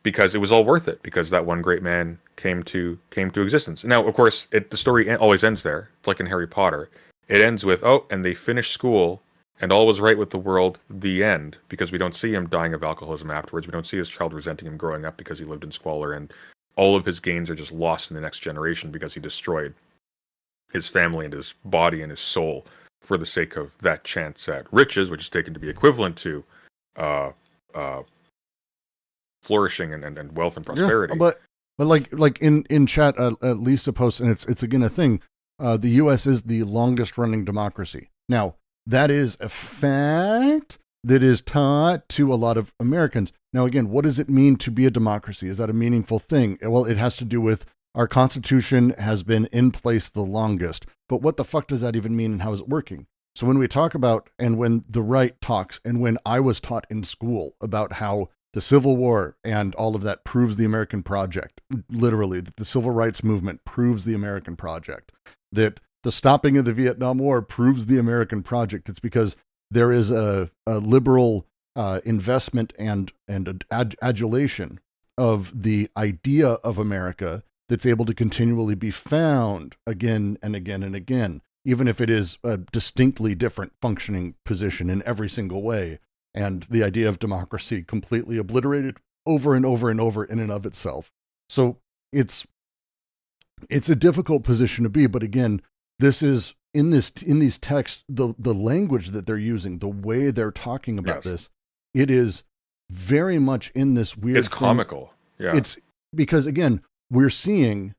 Because it was all worth it, because that one great man came to existence. Now, of course, the story always ends there. It's like in Harry Potter. It ends with, and they finished school, and all was right with the world, the end, because we don't see him dying of alcoholism afterwards. We don't see his child resenting him growing up because he lived in squalor, and all of his gains are just lost in the next generation because he destroyed his family and his body and his soul for the sake of that chance at riches, which is taken to be equivalent to flourishing and wealth and prosperity. Yeah, but like in chat, Lisa posts, and it's again a thing. The U.S. is the longest running democracy. Now, that is a fact that is taught to a lot of Americans. Now, again, what does it mean to be a democracy? Is that a meaningful thing? Well, it has to do with our Constitution has been in place the longest. But what the fuck does that even mean, and how is it working? So when we talk about, and when the right talks, and when I was taught in school about how the Civil War and all of that proves the American project, literally, that the Civil Rights Movement proves the American project, that the stopping of the Vietnam War proves the American project. It's because there is a liberal investment and adulation of the idea of America that's able to continually be found again and again and again, even if it is a distinctly different functioning position in every single way. And the idea of democracy completely obliterated over and over and over in and of itself. So it's a difficult position to be, but again, this is in these texts, the language that they're using, the way they're talking about this, it is very much in this weird. It's comical. Yeah. It's because again, we're seeing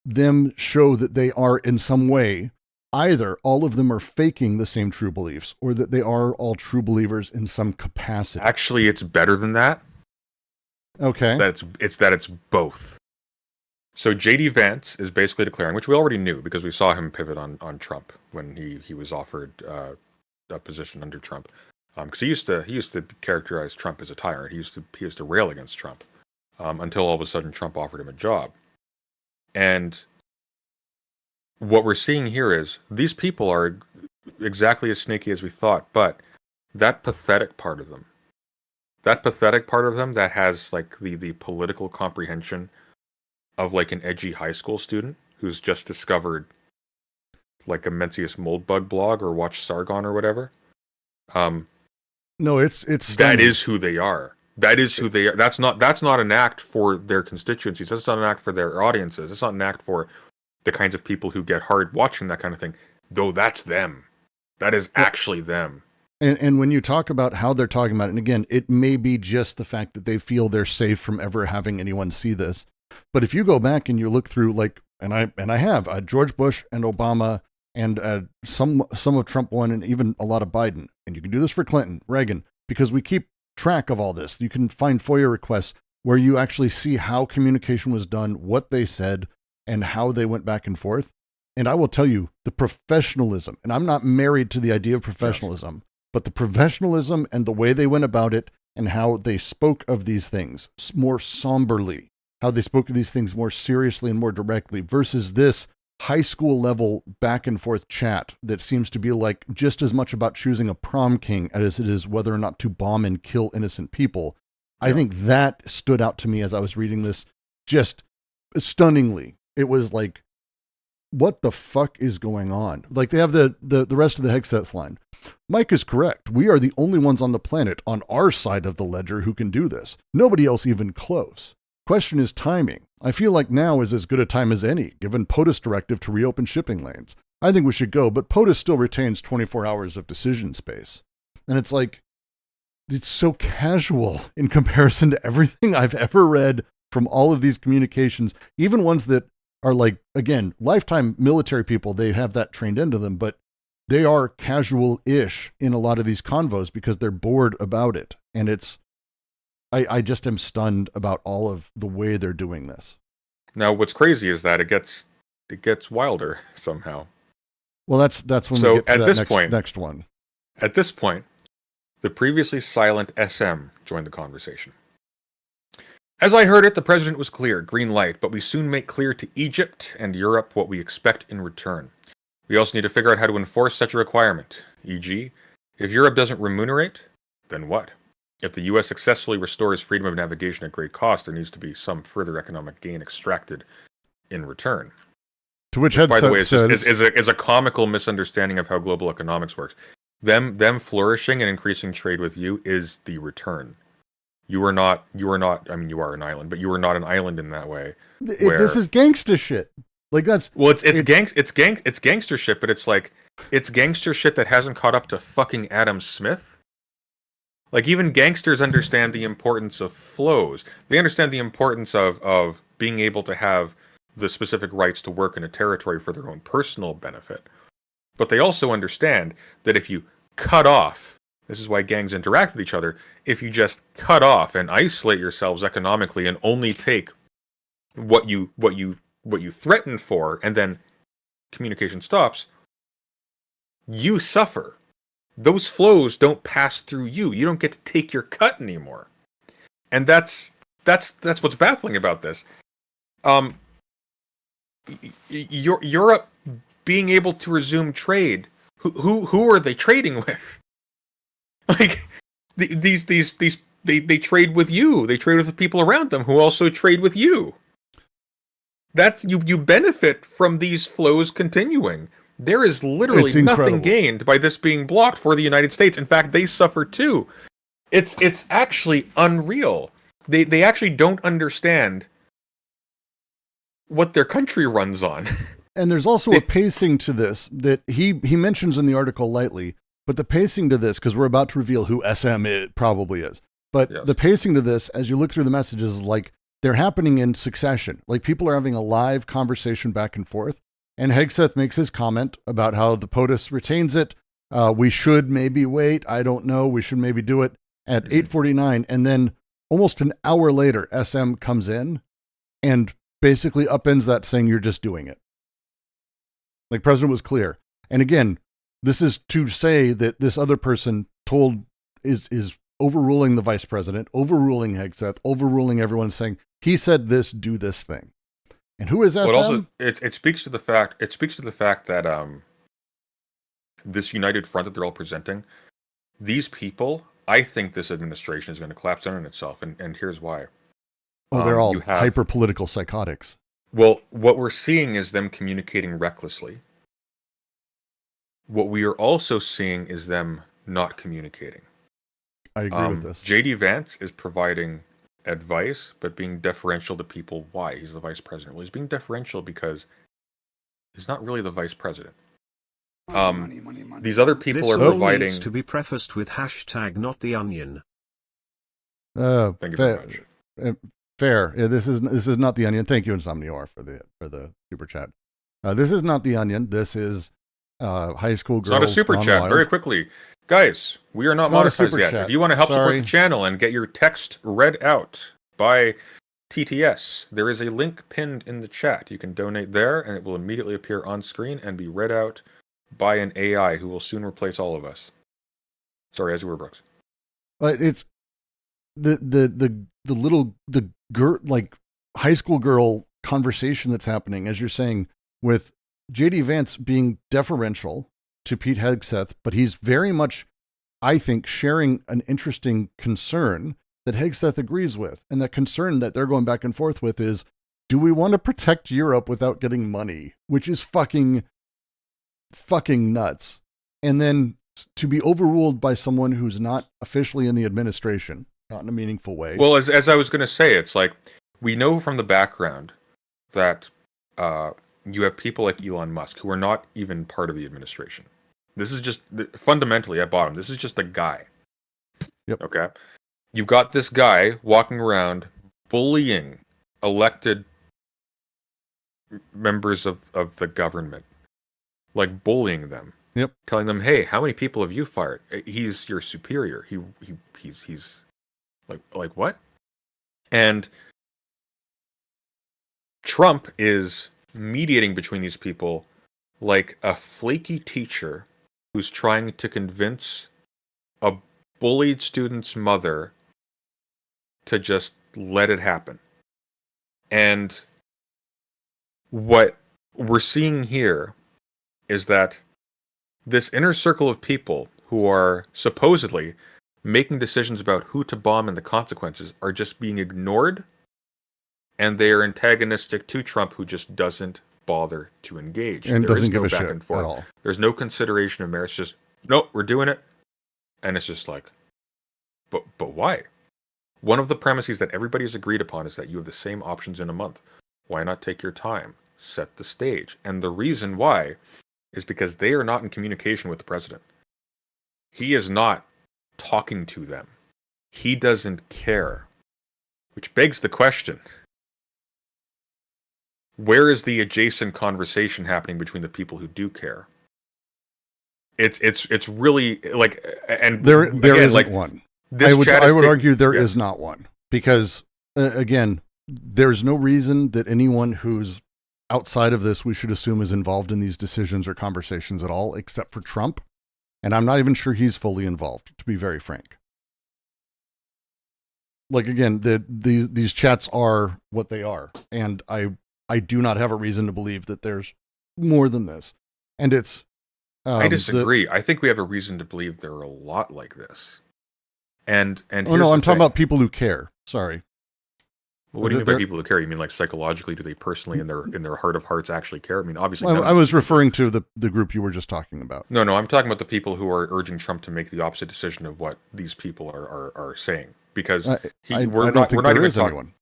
them show that they are in some way, either all of them are faking the same true beliefs, or that they are all true believers in some capacity. Actually, it's better than that. Okay. It's that it's both. So J.D. Vance is basically declaring, which we already knew because we saw him pivot on Trump when he was offered a position under Trump, because he used to characterize Trump as a tyrant. He used to rail against Trump until all of a sudden Trump offered him a job, and what we're seeing here is these people are exactly as snaky as we thought, but that pathetic part of them that has like the political comprehension of like an edgy high school student who's just discovered like a Mencius Moldbug blog or watched Sargon or whatever. No, it's that is who they are. That is who they are. That's not an act for their constituencies. That's not an act for their audiences. It's not an act for the kinds of people who get hard watching that kind of thing. Though that's them. That is actually them. And when you talk about how they're talking about it, and again, it may be just the fact that they feel they're safe from ever having anyone see this. But if you go back and you look through, like, and I have George Bush and Obama and some of Trump one, and even a lot of Biden, and you can do this for Clinton, Reagan, because we keep track of all this. You can find FOIA requests where you actually see how communication was done, what they said, and how they went back and forth. And I will tell you the professionalism, and I'm not married to the idea of professionalism, but the professionalism and the way they went about it and how they spoke of these things more somberly, how they spoke of these things more seriously and more directly versus this high school level back and forth chat that seems to be like just as much about choosing a prom king as it is whether or not to bomb and kill innocent people. I think that stood out to me as I was reading this just stunningly. It was like, what the fuck is going on? Like they have the rest of the Hegseth's line. Mike is correct. We are the only ones on the planet on our side of the ledger who can do this. Nobody else even close. Question is timing. I feel like now is as good a time as any, given POTUS directive to reopen shipping lanes. I think we should go, but POTUS still retains 24 hours of decision space. And it's like, it's so casual in comparison to everything I've ever read from all of these communications, even ones that are like, again, lifetime military people, they have that trained into them, but they are casual-ish in a lot of these convos because they're bored about it. And it's, I just am stunned about all of the way they're doing this. Now, what's crazy is that it gets wilder somehow. Well, that's when So we get to at that this point, next one. At this point, the previously silent SM joined the conversation. As I heard it, the president was clear, green light, but we soon make clear to Egypt and Europe what we expect in return. We also need to figure out how to enforce such a requirement, e.g., if Europe doesn't remunerate, then what? If the U.S. successfully restores freedom of navigation at great cost, there needs to be some further economic gain extracted in return. To which by the way, says, is a comical misunderstanding of how global economics works. Them flourishing and increasing trade with you is the return. You are not, I mean, you are an island, but you are not an island in that way. This is gangster shit. Like that's... Well, it's gangster shit, but it's like, it's gangster shit that hasn't caught up to fucking Adam Smith. Like, even gangsters understand the importance of flows. They understand the importance of being able to have the specific rights to work in a territory for their own personal benefit. But they also understand that if you cut off, this is why gangs interact with each other, if you just cut off and isolate yourselves economically and only take what you threaten for, and then communication stops, you suffer. Those flows don't pass through you. You don't get to take your cut anymore. And that's what's baffling about this. Europe being able to resume trade. Who are they trading with? Like they trade with you. They trade with the people around them who also trade with you. That's you benefit from these flows continuing. There is literally nothing gained by this being blocked for the United States. In fact, they suffer too. It's actually unreal. They actually don't understand what their country runs on. And there's also a pacing to this that he mentions in the article lightly, but the pacing to this, because we're about to reveal who SM it probably is, but the pacing to this, as you look through the messages, is like they're happening in succession. Like people are having a live conversation back and forth. And Hegseth makes his comment about how the POTUS retains it. We should maybe wait. I don't know. We should maybe do it at 8:49. And then almost an hour later, SM comes in and basically upends that saying, you're just doing it. Like President was clear. And again, this is to say that this other person is overruling the vice president, overruling Hegseth, overruling everyone saying, he said this, do this thing. And who is SM? But also, it speaks to the fact that this united front that they're all presenting, these people, I think this administration is going to collapse in on itself, and here's why. Oh, they're all hyper-political psychotics. Well, what we're seeing is them communicating recklessly. What we are also seeing is them not communicating. I agree with this. J.D. Vance is providing advice, but being deferential to people. Why? He's the vice president. Well, he's being deferential because he's not really the vice president. Money. These other people are providing. Needs to be prefaced with hashtag not the onion. Thank you very much. Fair. Yeah, this is not the onion. Thank you, Insomnior, for the super chat. This is not the onion. This is high school girls. It's not a super chat. Very quickly, guys, we are not monetized yet. If you want to help support the channel and get your text read out by TTS. There is a link pinned in the chat. You can donate there, and it will immediately appear on screen and be read out by an AI who will soon replace all of us. Sorry, as you were, Brooks. But it's the like high school girl conversation that's happening, as you're saying, with JD Vance being deferential to Pete Hegseth, but he's very much, I think, sharing an interesting concern that Hegseth agrees with. And that concern that they're going back and forth with is, do we want to protect Europe without getting money? Which is fucking nuts. And then to be overruled by someone who's not officially in the administration, not in a meaningful way. Well, as I was going to say, it's like, we know from the background that you have people like Elon Musk who are not even part of the administration. This is just fundamentally at bottom. This is just a guy. Yep. Okay. You've got this guy walking around bullying elected members of the government, like bullying them. Yep. Telling them, hey, how many people have you fired? He's your superior. He's like what? And Trump is mediating between these people like a flaky teacher who's trying to convince a bullied student's mother to just let it happen. And what we're seeing here is that this inner circle of people who are supposedly making decisions about who to bomb and the consequences are just being ignored, and they are antagonistic to Trump, who just doesn't bother to engage. And there doesn't is give no a back shit and forth at all. There's no consideration of merits. Just, nope, we're doing it. And it's just like, but why? One of the premises that everybody has agreed upon is that you have the same options in a month. Why not take your time? Set the stage. And the reason why is because they are not in communication with the president. He is not talking to them. He doesn't care. Which begs the question, where is the adjacent conversation happening between the people who do care? It's really like, and there again, isn't like, one. This I would argue there is not one, because again, there's no reason that anyone who's outside of this we should assume is involved in these decisions or conversations at all, except for Trump. And I'm not even sure he's fully involved, to be very frank. Like, again, these chats are what they are. And I do not have a reason to believe that there's more than this. And it's... I disagree. I think we have a reason to believe there are a lot like this. And oh, no, I'm talking about people who care. Sorry. Well, what do you mean by people who care? You mean like psychologically, do they personally in their heart of hearts actually care? I mean, obviously. Well, I was referring to the group you were just talking about. No, I'm talking about the people who are urging Trump to make the opposite decision of what these people are saying. Because we're not even talking. Anyone.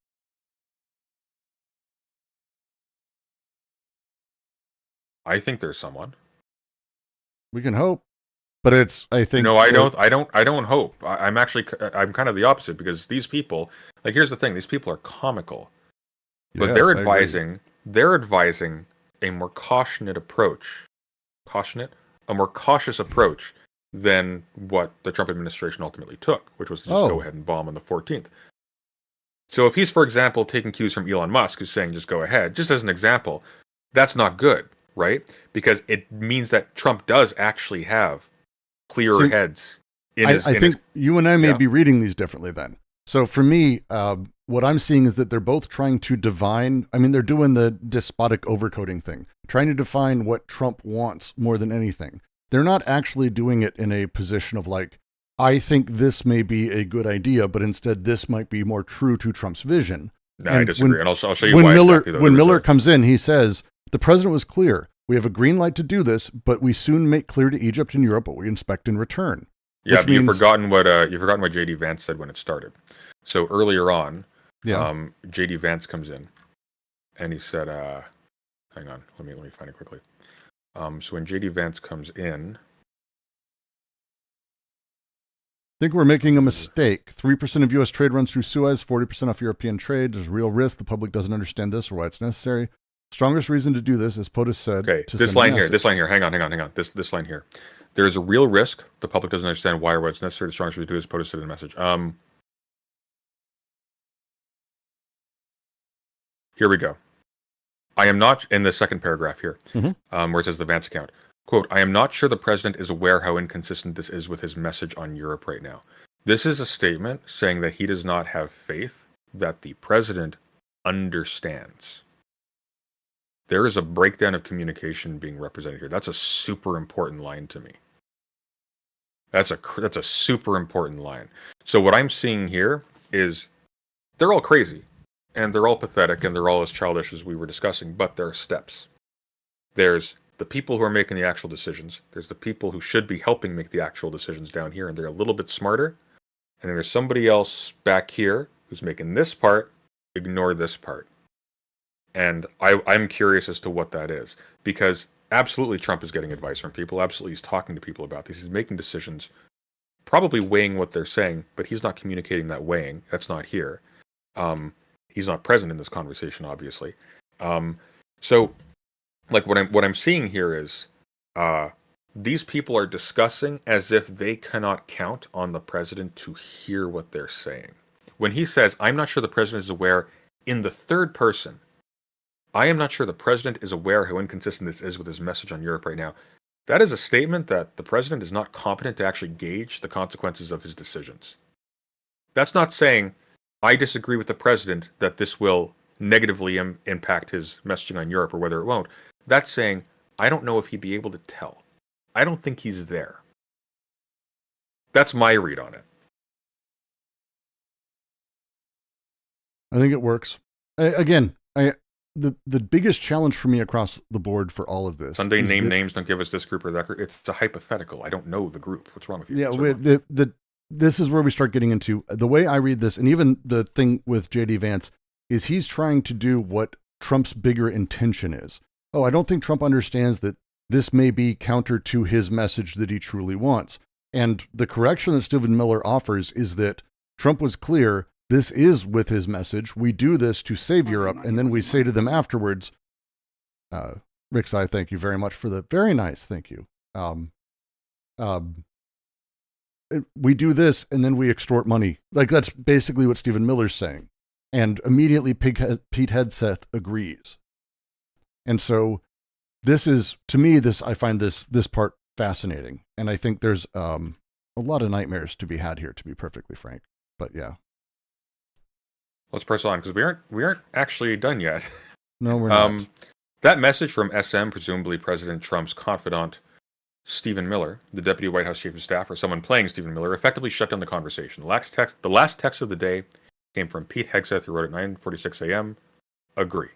I think there's someone. We can hope. But it's, I think... No, I don't hope. I'm kind of the opposite, because these people, like, here's the thing, these people are comical. But yes, they're advising a more cautious approach than what the Trump administration ultimately took, which was to just go ahead and bomb on the 14th. So if he's, for example, taking cues from Elon Musk, who's saying just go ahead, just as an example, that's not good, right? Because it means that Trump does actually have clearer heads. I think you and I may be reading these differently then. So for me, what I'm seeing is that they're both trying to divine, I mean, they're doing the despotic overcoding thing, trying to define what Trump wants more than anything. They're not actually doing it in a position of like, I think this may be a good idea, but instead this might be more true to Trump's vision. No, I disagree, and I'll show you when why. When Miller comes in, he says, the president was clear. We have a green light to do this, but we soon make clear to Egypt and Europe what we inspect in return. Yeah, but you've forgotten what JD Vance said when it started. So earlier on, JD Vance comes in, and he said, "Hang on, let me find it quickly." So when JD Vance comes in, I think we're making a mistake. 3% of U.S. trade runs through Suez, 40% off European trade. There's a real risk. The public doesn't understand this or why it's necessary. Strongest reason to do this, as POTUS said. Okay, this line here. Hang on. This line here. There is a real risk. The public doesn't understand why or why it's necessary. The strongest reason to do this, POTUS said in the message. Here we go. I am not, in the second paragraph here, where it says the Vance account, quote, I am not sure the president is aware how inconsistent this is with his message on Europe right now. This is a statement saying that he does not have faith that the president understands. There is a breakdown of communication being represented here. That's a super important line to me. That's a super important line. So what I'm seeing here is they're all crazy, and they're all pathetic, and they're all as childish as we were discussing, but there are steps. There's the people who are making the actual decisions. There's the people who should be helping make the actual decisions down here, and they're a little bit smarter. And then there's somebody else back here who's making this part ignore this part. And I'm curious as to what that is. Because absolutely Trump is getting advice from people. Absolutely he's talking to people about this. He's making decisions, probably weighing what they're saying, but he's not communicating that weighing. That's not here. He's not present in this conversation, obviously. So, like what I'm seeing here is these people are discussing as if they cannot count on the president to hear what they're saying. When he says, I'm not sure the president is aware, in the third person, I am not sure the president is aware how inconsistent this is with his message on Europe right now. That is a statement that the president is not competent to actually gauge the consequences of his decisions. That's not saying, I disagree with the president that this will negatively impact his messaging on Europe or whether it won't. That's saying, I don't know if he'd be able to tell. I don't think he's there. That's my read on it. I think it works. The biggest challenge for me across the board for all of this. Sunday name names, don't give us this group or that group. It's a hypothetical. I don't know the group. What's wrong with you? Yeah, this is where we start getting into the way I read this, and even the thing with J.D. Vance is he's trying to do what Trump's bigger intention is. Oh, I don't think Trump understands that this may be counter to his message that he truly wants. And the correction that Stephen Miller offers is that Trump was clear, this is with his message. We do this to save Europe. And then we say to them afterwards, Rick's, I thank you very much for the very nice. Thank you. We do this and then we extort money. Like that's basically what Stephen Miller's saying. And immediately Pete Hegseth agrees. And so this is, to me, I find this part fascinating. And I think there's a lot of nightmares to be had here, to be perfectly frank. But yeah. Let's press on because we aren't actually done yet. No, we're not. That message from SM, presumably President Trump's confidant, Stephen Miller, the Deputy White House Chief of Staff, or someone playing Stephen Miller, effectively shut down the conversation. The last text of the day came from Pete Hegseth, who wrote at 9:46 a.m. Agree.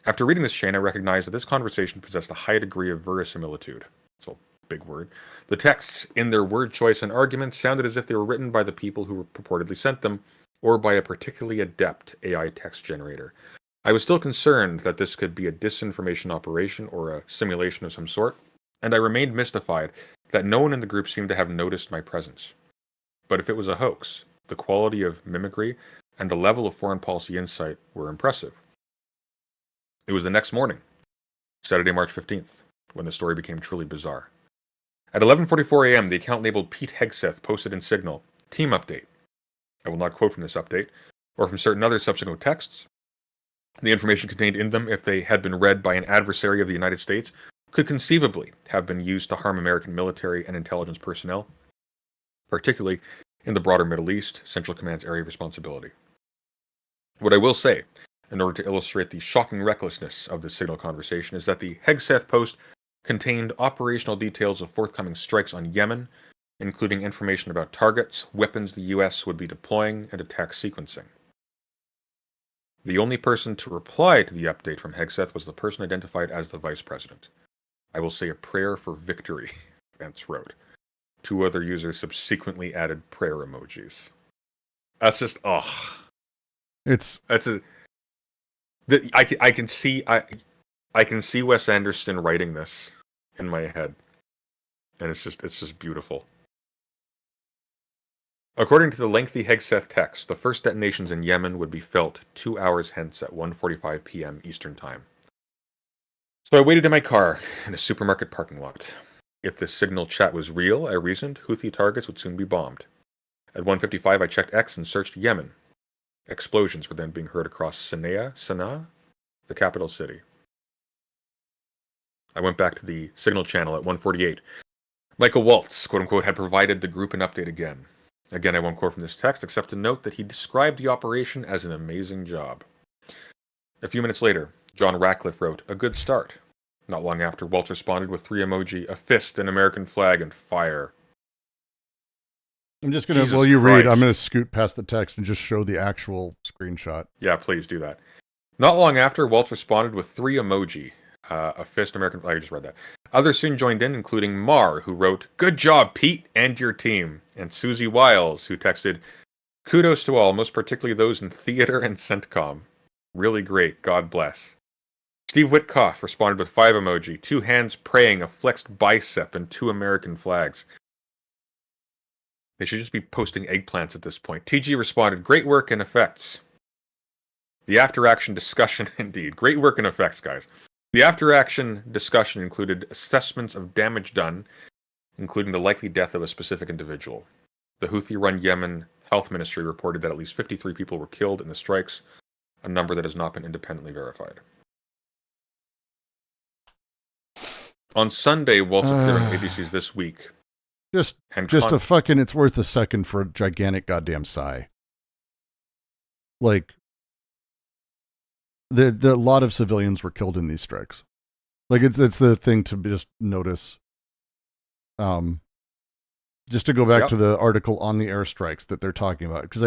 After reading this chain, I recognized that this conversation possessed a high degree of verisimilitude. It's a big word. The texts, in their word choice and arguments, sounded as if they were written by the people who purportedly sent them, or by a particularly adept AI text generator. I was still concerned that this could be a disinformation operation or a simulation of some sort, and I remained mystified that no one in the group seemed to have noticed my presence. But if it was a hoax, the quality of mimicry and the level of foreign policy insight were impressive. It was the next morning, Saturday, March 15th, when the story became truly bizarre. At 11:44 a.m., the account labeled Pete Hegseth posted in Signal, Team Update. I will not quote from this update, or from certain other subsequent texts. The information contained in them, if they had been read by an adversary of the United States, could conceivably have been used to harm American military and intelligence personnel, particularly in the broader Middle East, Central Command's area of responsibility. What I will say, in order to illustrate the shocking recklessness of this Signal conversation, is that the Hegseth post contained operational details of forthcoming strikes on Yemen, including information about targets, weapons the U.S. would be deploying, and attack sequencing. The only person to reply to the update from Hegseth was the person identified as the vice president. I will say a prayer for victory, Vance wrote. 2 other users subsequently added prayer emojis. That's just, I can see Wes Anderson writing this in my head, and it's just beautiful. According to the lengthy Hegseth text, the first detonations in Yemen would be felt 2 hours hence at 1:45 p.m. Eastern Time. So I waited in my car in a supermarket parking lot. If this Signal chat was real, I reasoned, Houthi targets would soon be bombed. At 1:55, I checked X and searched Yemen. Explosions were then being heard across Sana'a, the capital city. I went back to the signal channel at 1:48. Michael Waltz, quote-unquote, had provided the group an update again. Again, I won't quote from this text, except to note that he described the operation as an amazing job. A few minutes later, John Ratcliffe wrote, "A good start." Not long after, Waltz responded with 3 emoji, a fist, an American flag, and fire. I'm just going to, while you read, I'm going to scoot past the text and just show the actual screenshot. Yeah, please do that. Not long after, Waltz responded with 3 emoji, a fist, American flag. I just read that. Others soon joined in, including Mar, who wrote, "Good job, Pete, and your team." And Susie Wiles, who texted, "Kudos to all, most particularly those in theater and CENTCOM. Really great, God bless." Steve Witkoff responded with 5 emoji, 2 hands praying, a flexed bicep, and 2 American flags. They should just be posting eggplants at this point. TG responded, "Great work and effects." The after-action discussion, indeed. Great work and effects, guys. The after-action discussion included assessments of damage done, including the likely death of a specific individual. The Houthi-run Yemen Health Ministry reported that at least 53 people were killed in the strikes, a number that has not been independently verified. On Sunday, Waltz appeared on ABC's This Week. Just a fucking, it's worth a second for a gigantic goddamn sigh. Like, a lot of civilians were killed in these strikes. Like, it's the thing to just notice. Just to go back to the article on the airstrikes that they're talking about, because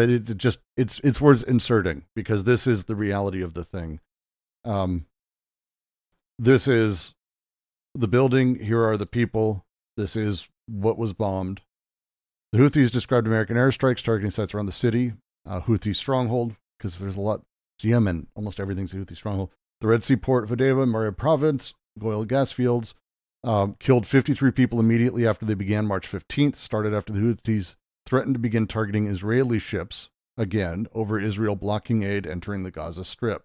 it's worth inserting, because this is the reality of the thing. This is the building. Here are the people. This is what was bombed. The Houthis described American airstrikes targeting sites around the city. Houthi stronghold, because there's a lot. It's Yemen. Almost everything's a Houthi stronghold. The Red Sea port of Hodeidah, Marib province, oil gas fields. Killed 53 people immediately after they began March 15th. Started after the Houthis threatened to begin targeting Israeli ships again over Israel blocking aid entering the Gaza Strip.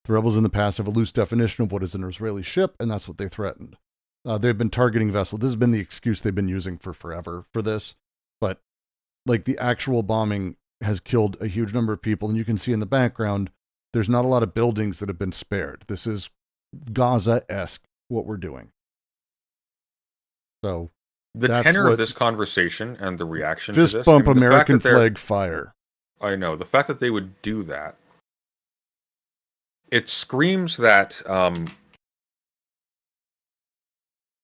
The rebels in the past have a loose definition of what is an Israeli ship, and that's what they threatened. They've been targeting vessels. This has been the excuse they've been using for forever for this. But like, the actual bombing has killed a huge number of people. And you can see in the background, there's not a lot of buildings that have been spared. This is Gaza-esque, what we're doing. So the tenor of this conversation and the reaction fist to this, bump, American flag fire. I know the fact that they would do that. It screams that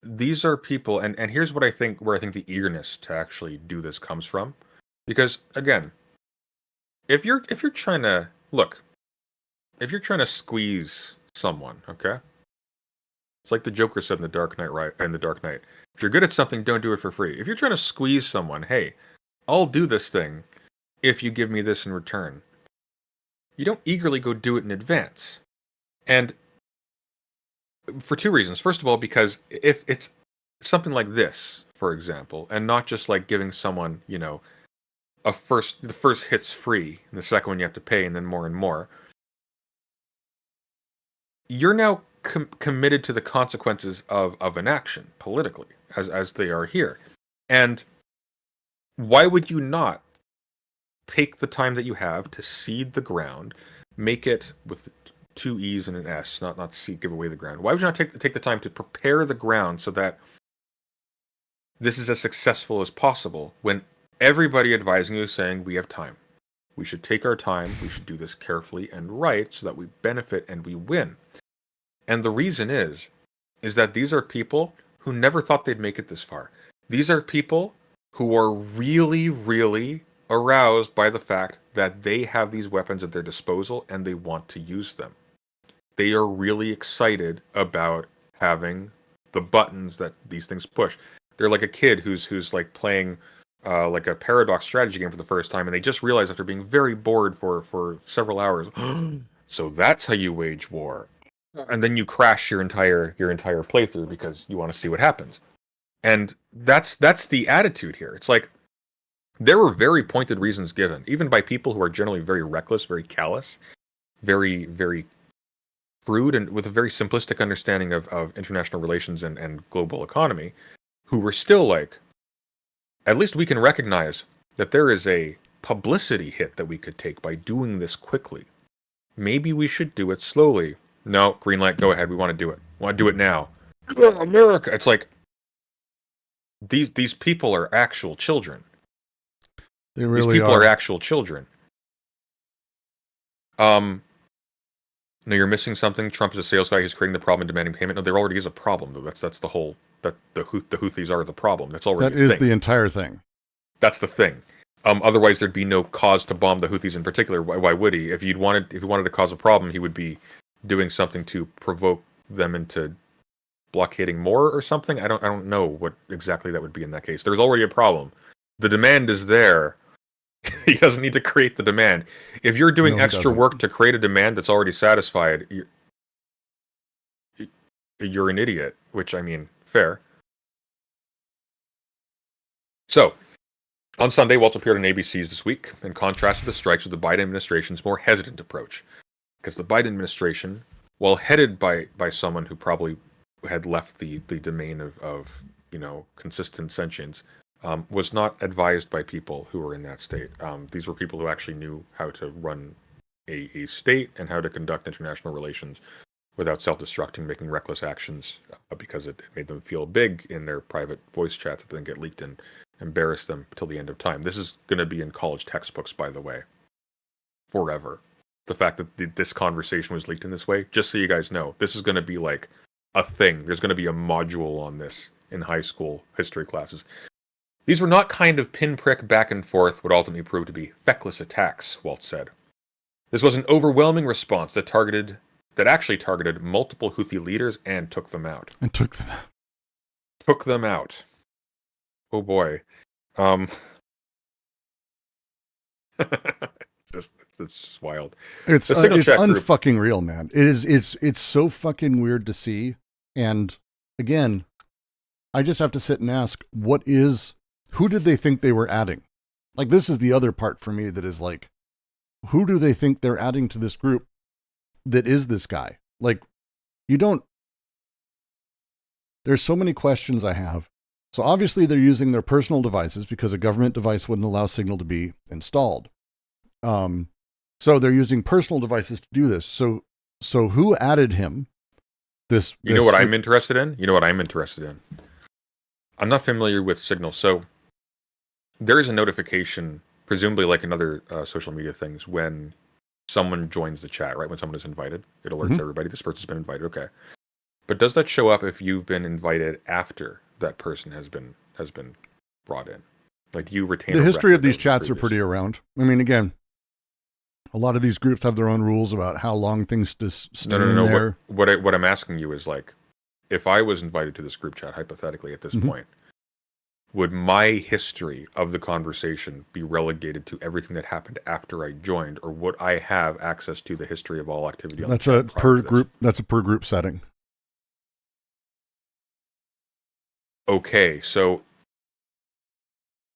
these are people, and here's what I think, where I think the eagerness to actually do this comes from, because again, if you're trying to squeeze someone, okay, it's like the Joker said in the Dark Knight, right? In the Dark Knight, if you're good at something, don't do it for free. If you're trying to squeeze someone, hey, I'll do this thing if you give me this in return. You don't eagerly go do it in advance, and for 2 reasons. First of all, because if it's something like this, for example, and not just like giving someone, the first hit's free, and the second one you have to pay, and then more and more, you're now committed to the consequences of an action politically, as they are here. And why would you not take the time that you have to seed the ground, make it with 2 E's and an S, not seed, give away the ground? Why would you not take the time to prepare the ground so that this is as successful as possible, when everybody advising you is saying we have time? We should take our time, we should do this carefully and right so that we benefit and we win. And the reason is that these are people who never thought they'd make it this far. These are people who are really, really aroused by the fact that they have these weapons at their disposal and they want to use them. They are really excited about having the buttons that these things push. They're like a kid who's like playing like a paradox strategy game for the first time, and they just realize after being very bored for several hours, so that's how you wage war. And then you crash your entire playthrough because you want to see what happens. And that's the attitude here. It's like, there were very pointed reasons given, even by people who are generally very reckless, very callous, very, very crude, and with a very simplistic understanding of international relations and global economy, who were still like, at least we can recognize that there is a publicity hit that we could take by doing this quickly. Maybe we should do it slowly. No, green light, go ahead. We want to do it. We want to do it now. America. It's like these people are actual children. They really These people are actual children. No, you're missing something. Trump is a sales guy. He's creating the problem and demanding payment. No, there already is a problem, though. That's the whole... That the Houthis are the problem. That's already That is the entire thing. That's the thing. Otherwise, there'd be no cause to bomb the Houthis in particular. Why would he? If he wanted to cause a problem, he would be doing something to provoke them into blockading more or something. I don't know what exactly that would be in that case. There's already a problem. The demand is there. He doesn't need to create the demand. If you're doing extra work to create a demand that's already satisfied, you're an idiot. Which, I mean, fair. So, on Sunday, Waltz appeared on ABC's This Week and contrasted the strikes with the Biden administration's more hesitant approach. Because the Biden administration, while headed by someone who probably had left the domain of consistent sentience, was not advised by people who were in that state. These were people who actually knew how to run a state and how to conduct international relations without self-destructing, making reckless actions because it made them feel big in their private voice chats that then get leaked and embarrass them till the end of time. This is going to be in college textbooks, by the way, forever. The fact that this conversation was leaked in this way, just so you guys know, this is going to be like a thing. There's going to be a module on this in high school history classes. These were not kind of pinprick back and forth what ultimately proved to be feckless attacks, Waltz said. This was an overwhelming response that actually targeted multiple Houthi leaders and took them out. Took them out. Oh boy. It's just wild. It's unfucking real, man. It's so fucking weird to see. And again, I just have to sit and ask, who did they think they were adding? Like, this is the other part for me that is like, who do they think they're adding to this group that is this guy? Like, there's so many questions I have. So obviously they're using their personal devices because a government device wouldn't allow Signal to be installed. So they're using personal devices to do this. So who added him? You know what I'm interested in? I'm not familiar with Signal. So there is a notification, presumably like in other social media things, when someone joins the chat, right? When someone is invited, it alerts everybody this person's been invited. Okay. But does that show up if you've been invited after that person has been brought in? Like, do you retain the history of these chats are pretty around. I mean, again, a lot of these groups have their own rules about how long things just stay in there. What I'm asking you is, like, if I was invited to this group chat, hypothetically, at this point, would my history of the conversation be relegated to everything that happened after I joined, or would I have access to the history of all activity on the chat prior to this? That's a per group setting. Okay, so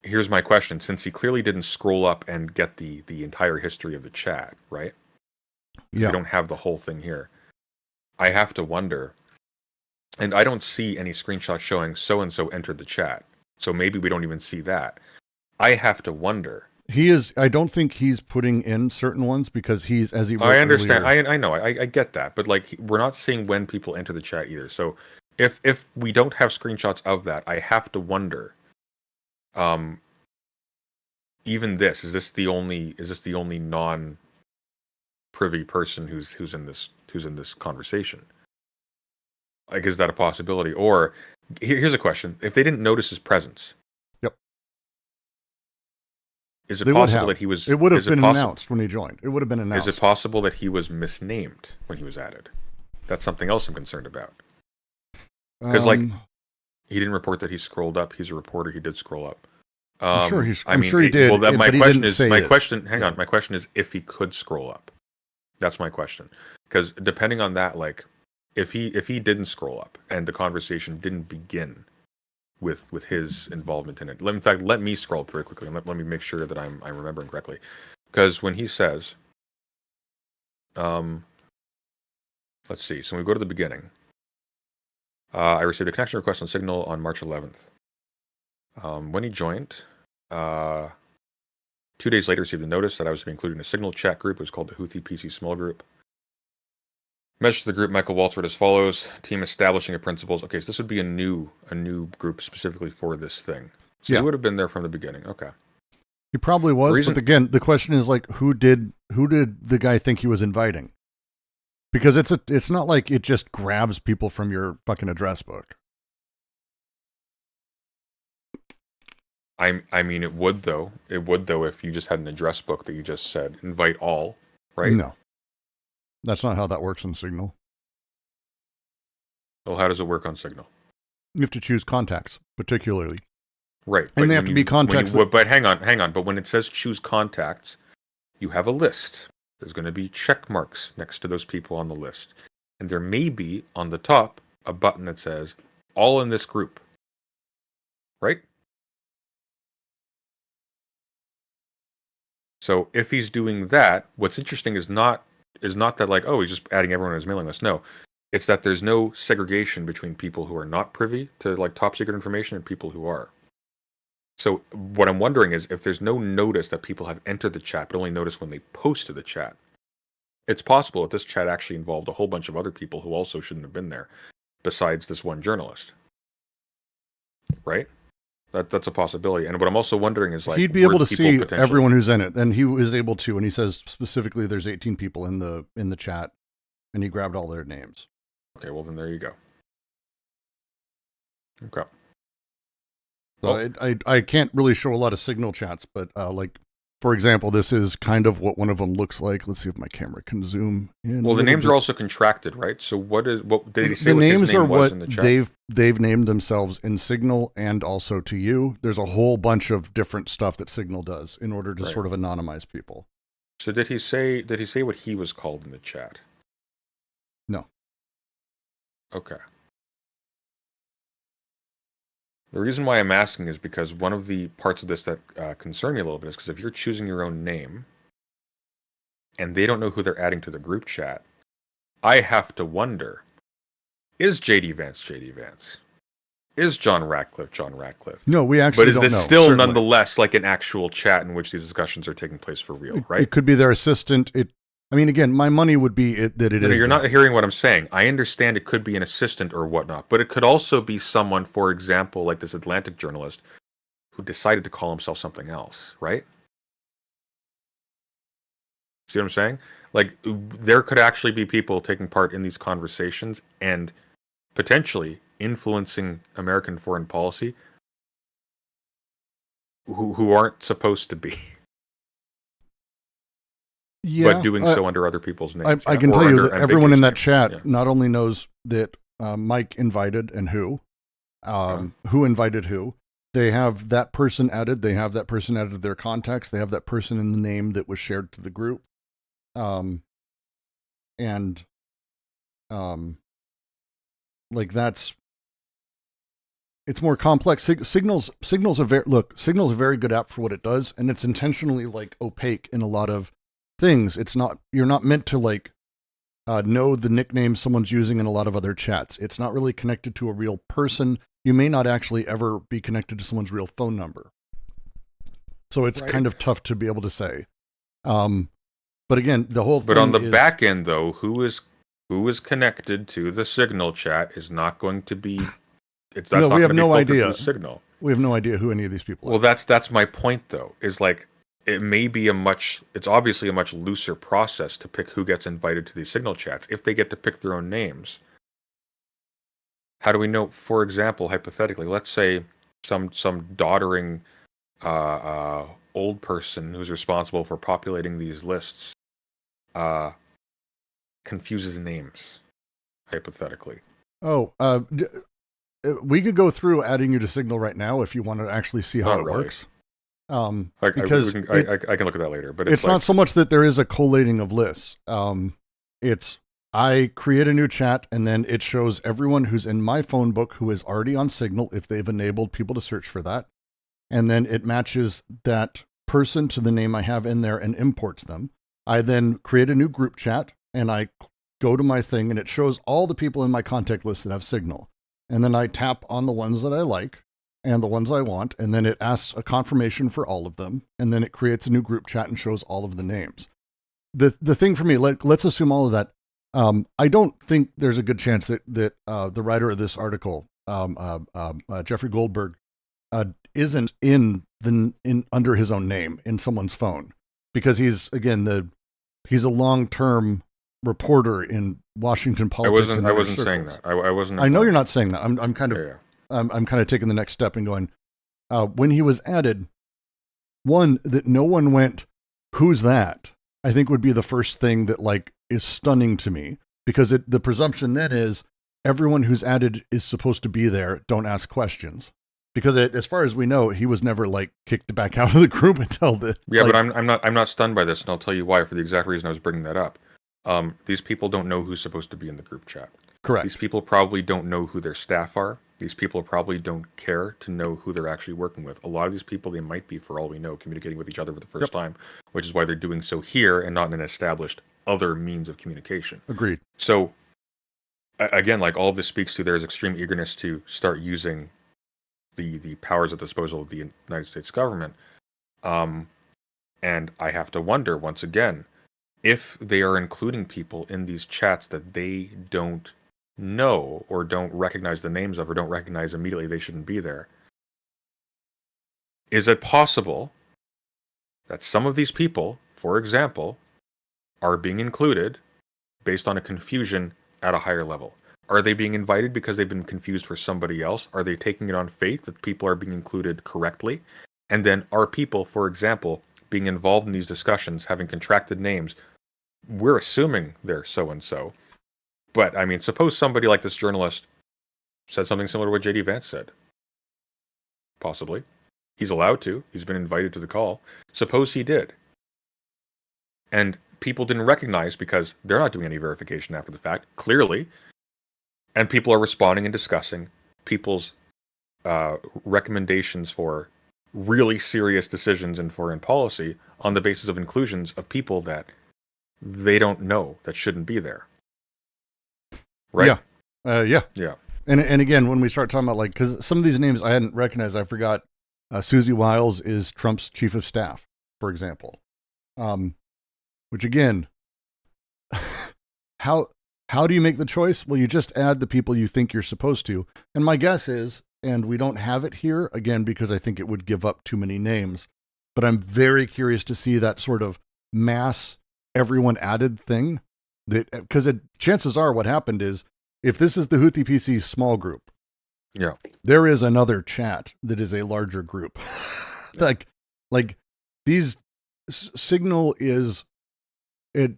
here's my question. Since he clearly didn't scroll up and get the entire history of the chat, right? Yeah. We don't have the whole thing here. I have to wonder, and I don't see any screenshots showing so-and-so entered the chat, so maybe we don't even see that. I have to wonder. I don't think he's putting in certain ones because he's, as he wrote I understand. earlier, I know. I get that. But, like, we're not seeing when people enter the chat either. So if we don't have screenshots of that, I have to wonder. Even this is this the only non-privy person who's in this conversation? Like, is that a possibility? Or here's a question: if they didn't notice his presence, is it possible that he was? It would have been announced when he joined. It would have been announced. Is it possible that he was misnamed when he was added? That's something else I'm concerned about. Because he didn't report that he scrolled up. He's a reporter. He did scroll up. I'm sure he did. Well, my question is, hang on. My question is if he could scroll up. That's my question. Because depending on that, like, if he didn't scroll up and the conversation didn't begin with his involvement in it. In fact, let me scroll up very quickly and let me make sure that I'm remembering correctly. Because when he says, let's see. So when we go to the beginning, I received a connection request on Signal on March 11th. When he joined, 2 days later, received a notice that I was to be included in a Signal chat group. It was called the Houthi PC Small Group. Message to the group, Michael Waltz, as follows: team establishing a principles. Okay, so this would be a new group specifically for this thing. So he would have been there from the beginning. Okay. He probably was, but again, the question is like, who did the guy think he was inviting? Because it's not like it just grabs people from your fucking address book. I mean, it would though. It would though if you just had an address book that you just said invite all, right? No, that's not how that works in Signal. Well, how does it work on Signal? You have to choose contacts, particularly. Right. And they have to be contacts. But hang on. But when it says choose contacts, you have a list. There's going to be check marks next to those people on the list. And there may be, on the top, a button that says, all in this group. Right? So if he's doing that, what's interesting is not that like, oh, he's just adding everyone on his mailing list. No. It's that there's no segregation between people who are not privy to like top secret information and people who are. So what I'm wondering is if there's no notice that people have entered the chat, but only notice when they post to the chat. It's possible that this chat actually involved a whole bunch of other people who also shouldn't have been there, besides this one journalist. Right? That's a possibility. And what I'm also wondering is like, he'd be able to see everyone who's in it, and he was able to. And he says specifically, there's 18 people in the chat, and he grabbed all their names. Okay, well then there you go. Okay. So I can't really show a lot of Signal chats, but like, for example, this is kind of what one of them looks like. Let's see if my camera can zoom in. Well, the names are also contracted, right? So what did he say? The names are what in the chat? they've named themselves in Signal and also to you. There's a whole bunch of different stuff that Signal does in order to sort of anonymize people. So did he say what he was called in the chat? No. Okay. The reason why I'm asking is because one of the parts of this that concern me a little bit is because if you're choosing your own name and they don't know who they're adding to the group chat, I have to wonder, is JD Vance JD Vance? Is John Ratcliffe John Ratcliffe? No, we actually don't know. But is this still nonetheless like an actual chat in which these discussions are taking place for real, right? It could be their assistant. I mean, again, my money would be that it is. You're not hearing what I'm saying. I understand it could be an assistant or whatnot, but it could also be someone, for example, like this Atlantic journalist who decided to call himself something else, right? See what I'm saying? Like, there could actually be people taking part in these conversations and potentially influencing American foreign policy who aren't supposed to be. Yeah, but doing so under other people's names. I can tell you that everyone in that chat not only knows that Mike invited and who invited who. They have that person added. They have that person added to their contacts. They have that person in the name that was shared to the group. Like it's more complex. Signal's a very good app for what it does, and it's intentionally like opaque in a lot of things. You're not meant to like know the nickname someone's using in a lot of other chats. It's not really connected to a real person. You may not actually ever be connected to someone's real phone number. So it's kind of tough to be able to say. But again, the whole thing But on the back end though, who is connected to the Signal chat is not going to be we have no idea. Signal. We have no idea who any of these people are. Well, that's my point though. Is like it may be it's obviously a much looser process to pick who gets invited to these Signal chats. If they get to pick their own names, how do we know? For example, hypothetically, let's say some doddering old person who's responsible for populating these lists confuses names, hypothetically. We could go through adding you to Signal right now if you want to actually see how it works. Because I can look at that later, but it's not so much that there is a collating of lists. It's I create a new chat and then it shows everyone who's in my phone book who is already on Signal if they've enabled people to search for that. And then it matches that person to the name I have in there and imports them. I then create a new group chat and I go to my thing and it shows all the people in my contact list that have Signal. And then I tap on the ones that I like and the ones I want, and then it asks a confirmation for all of them, and then it creates a new group chat and shows all of the names. The thing for me, let's assume all of that. I don't think there's a good chance that the writer of this article, Jeffrey Goldberg, isn't in under his own name in someone's phone, because he's a long-term reporter in Washington politics. I wasn't saying that. I wasn't. I know you're not saying that. I'm kind of. Yeah. I'm kind of taking the next step and going, when he was added, one, that no one went, who's that? I think would be the first thing that like is stunning to me, because the presumption then is everyone who's added is supposed to be there. Don't ask questions, because as far as we know, he was never like kicked back out of the group until the. Yeah, like, but I'm not stunned by this, and I'll tell you why, for the exact reason I was bringing that up. These people don't know who's supposed to be in the group chat. Correct. These people probably don't know who their staff are. These people probably don't care to know who they're actually working with. A lot of these people, they might be, for all we know, communicating with each other for the first time, which is why they're doing so here and not in an established other means of communication. Agreed. So, again, like all of this speaks to, there's extreme eagerness to start using the powers at the disposal of the United States government. And I have to wonder, once again, if they are including people in these chats that they don't know or don't recognize the names of or don't recognize immediately they shouldn't be there. Is it possible that some of these people, for example, are being included based on a confusion at a higher level? Are they being invited because they've been confused for somebody else? Are they taking it on faith that people are being included correctly? And then are people, for example, being involved in these discussions, having contracted names? We're assuming they're so-and-so. But, I mean, suppose somebody like this journalist said something similar to what J.D. Vance said. Possibly. He's allowed to. He's been invited to the call. Suppose he did. And people didn't recognize because they're not doing any verification after the fact, clearly. And people are responding and discussing people's recommendations for really serious decisions in foreign policy on the basis of inclusions of people that they don't know that shouldn't be there. Right? Yeah. Yeah. And again, when we start talking about, like, because some of these names I hadn't recognized, I forgot. Susie Wiles is Trump's chief of staff, for example. Which again, how do you make the choice? Well, you just add the people you think you're supposed to. And my guess is, and we don't have it here again because I think it would give up too many names, but I'm very curious to see that sort of mass everyone added thing. That, because chances are what happened is, if this is the Houthi PC small group, yeah, there is another chat that is a larger group. like these Signal is it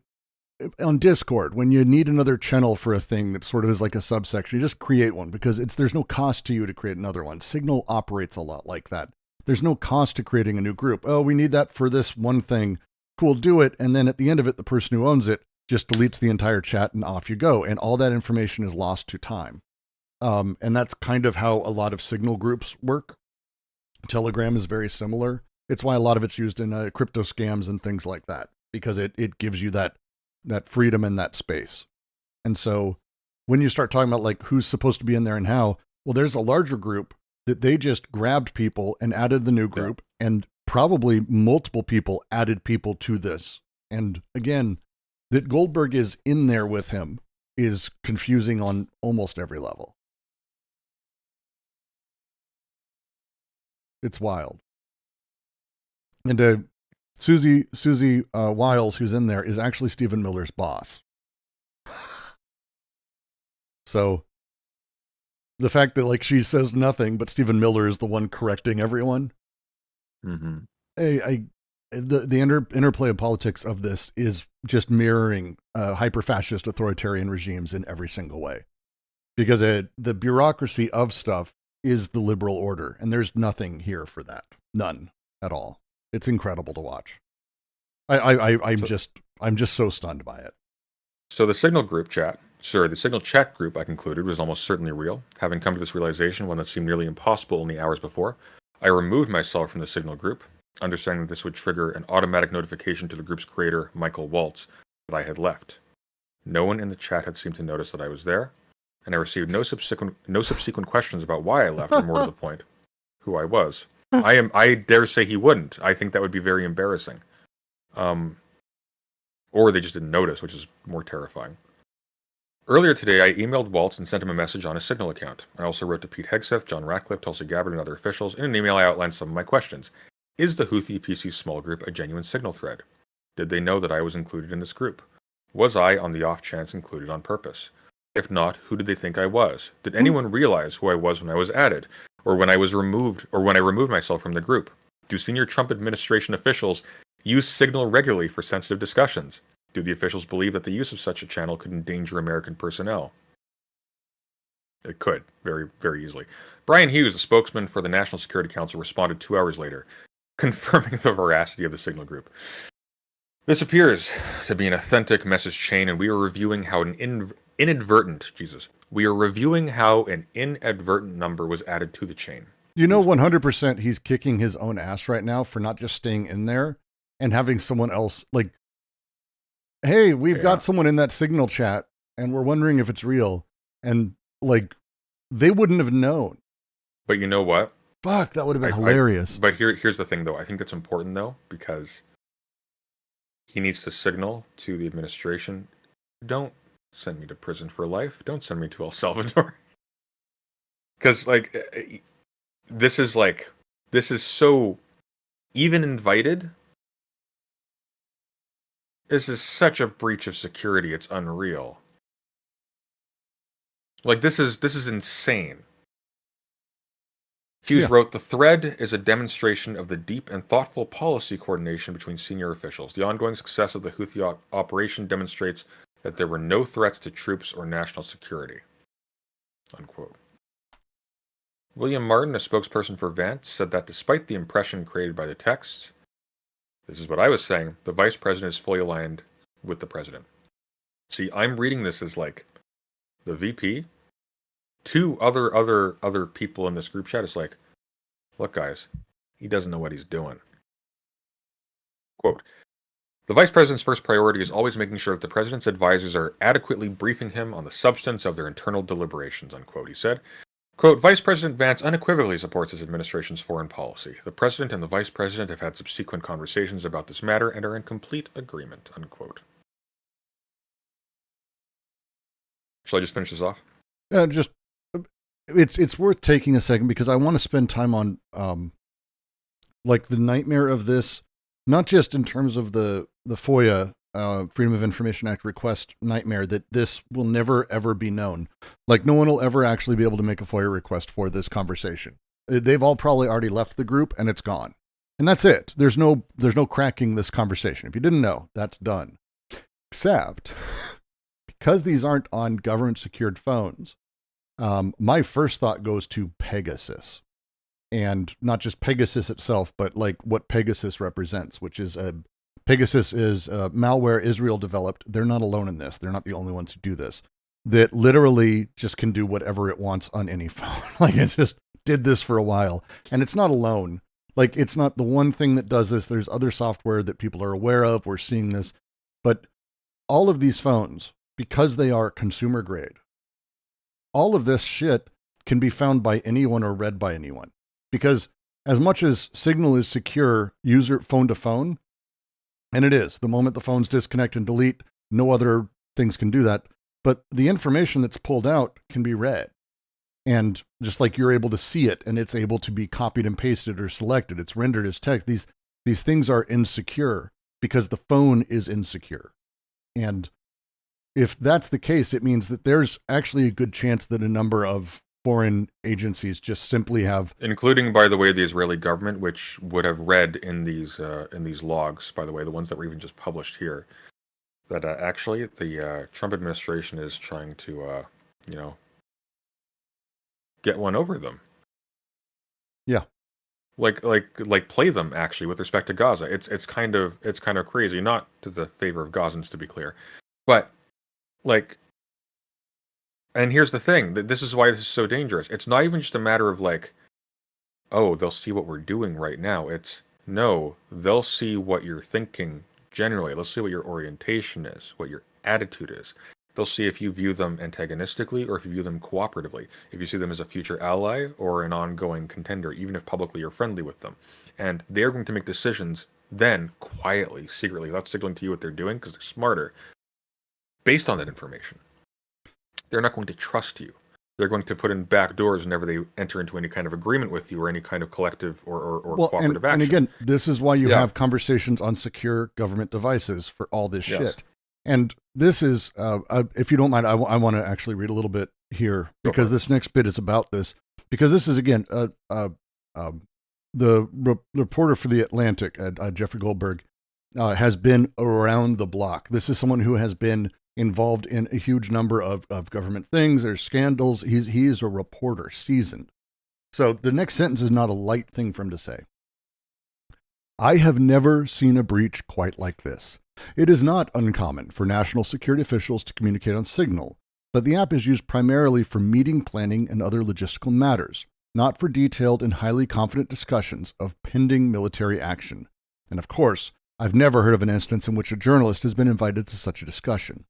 on Discord. When you need another channel for a thing that sort of is like a subsection, you just create one because there's no cost to you to create another one. Signal operates a lot like that. There's no cost to creating a new group. Oh, we need that for this one thing. Cool, do it. And then at the end of it, the person who owns it just deletes the entire chat and off you go. And all that information is lost to time. And that's kind of how a lot of Signal groups work. Telegram is very similar. It's why a lot of it's used in crypto scams and things like that, because it gives you that freedom and that space. And so when you start talking about like who's supposed to be in there and how, well, there's a larger group that they just grabbed people and added the new group, and probably multiple people added people to this. And again, that Goldberg is in there with him is confusing on almost every level. It's wild. And Susie Wiles, who's in there, is actually Stephen Miller's boss. So the fact that like she says nothing, but Stephen Miller is the one correcting everyone. Mm-hmm. The interplay of politics of this is just mirroring hyper-fascist authoritarian regimes in every single way, because the bureaucracy of stuff is the liberal order, and there's nothing here for that. None at all. It's incredible to watch. I'm just so stunned by it. So the Signal chat group I concluded was almost certainly real. Having come to this realization, one that seemed nearly impossible in the hours before, I removed myself from the Signal group, understanding that this would trigger an automatic notification to the group's creator, Michael Waltz, that I had left. No one in the chat had seemed to notice that I was there, and I received no subsequent questions about why I left, or more to the point, who I was. I dare say he wouldn't. I think that would be very embarrassing. Or they just didn't notice, which is more terrifying. Earlier today, I emailed Waltz and sent him a message on his Signal account. I also wrote to Pete Hegseth, John Ratcliffe, Tulsi Gabbard, and other officials. In an email, I outlined some of my questions. Is the Houthi PC small group a genuine Signal thread? Did they know that I was included in this group? Was I, on the off chance, included on purpose? If not, who did they think I was? Did anyone realize who I was when I was added? Or when I was removed, or when I removed myself from the group? Do senior Trump administration officials use Signal regularly for sensitive discussions? Do the officials believe that the use of such a channel could endanger American personnel? It could, very, very easily. Brian Hughes, a spokesman for the National Security Council, responded 2 hours later, confirming the veracity of the Signal group. This appears to be an authentic message chain, and we are reviewing how an inadvertent number was added to the chain. 100% he's kicking his own ass right now for not just staying in there and having someone else like, hey, we've got someone in that Signal chat and we're wondering if it's real. And like, they wouldn't have known. But you know what? Fuck, that would have been hilarious. But here's the thing, though. I think that's important, though, because he needs to signal to the administration, don't send me to prison for life. Don't send me to El Salvador. Because, this is so even invited. This is such a breach of security. It's unreal. This is insane. Hughes wrote, the thread is a demonstration of the deep and thoughtful policy coordination between senior officials. The ongoing success of the Houthi operation demonstrates that there were no threats to troops or national security. Unquote. William Martin, a spokesperson for Vance, said that despite the impression created by the texts, this is what I was saying, the vice president is fully aligned with the president. See, I'm reading this as the VP, two other people in this group chat is like, look guys, he doesn't know what he's doing. Quote, the vice president's first priority is always making sure that the president's advisors are adequately briefing him on the substance of their internal deliberations, unquote, he said. Quote, Vice President Vance unequivocally supports his administration's foreign policy. The president and the vice president have had subsequent conversations about this matter and are in complete agreement, unquote. Shall I just finish this off? It's worth taking a second because I want to spend time on the nightmare of this, not just in terms of the FOIA Freedom of Information Act request nightmare that this will never ever be known. No one will ever actually be able to make a FOIA request for this conversation. They've all probably already left the group and it's gone. And that's it. There's no cracking this conversation. If you didn't know, that's done. Except because these aren't on government secured phones, my first thought goes to Pegasus. And not just Pegasus itself, but what Pegasus represents, which is Pegasus is malware Israel developed. They're not alone in this. They're not the only ones who do this. That literally just can do whatever it wants on any phone. It just did this for a while. And it's not alone. It's not the one thing that does this. There's other software that people are aware of. We're seeing this. But all of these phones, because they are consumer grade, all of this shit can be found by anyone or read by anyone. Because as much as Signal is secure user phone to phone, and it is, the moment the phones disconnect and delete, no other things can do that. But the information that's pulled out can be read. And just like you're able to see it and it's able to be copied and pasted or selected, it's rendered as text. These things are insecure because the phone is insecure. And if that's the case, it means that there's actually a good chance that a number of foreign agencies just simply have, including, by the way, the Israeli government, which would have read in these logs, by the way, the ones that were even just published here, that actually the Trump administration is trying to, get one over them. Yeah, play them actually with respect to Gaza. It's kind of crazy, not to the favor of Gazans, to be clear, but and here's the thing, that this is why this is so dangerous. It's not even just a matter of oh, they'll see what we're doing right now. It's no, they'll see what you're thinking generally. They'll see what your orientation is, what your attitude is. they'll see if you view them antagonistically or if you view them cooperatively, if you see them as a future ally or an ongoing contender, even if publicly you're friendly with them. And they're going to make decisions then quietly, secretly, without signaling to you what they're doing because they're smarter, based on that information. They're not going to trust you. They're going to put in back doors whenever they enter into any kind of agreement with you or any kind of collective or cooperative action. And again, this is why you have conversations on secure government devices for all this shit. And this is, if you don't mind, I want to actually read a little bit here because this next bit is about this. Because this is, again, the reporter for The Atlantic, Jeffrey Goldberg, has been around the block. This is someone who has been involved in a huge number of government things. There's scandals. He is a reporter, seasoned. So the next sentence is not a light thing for him to say. I have never seen a breach quite like this. It is not uncommon for national security officials to communicate on Signal, but the app is used primarily for meeting planning and other logistical matters, not for detailed and highly confident discussions of pending military action. And of course, I've never heard of an instance in which a journalist has been invited to such a discussion.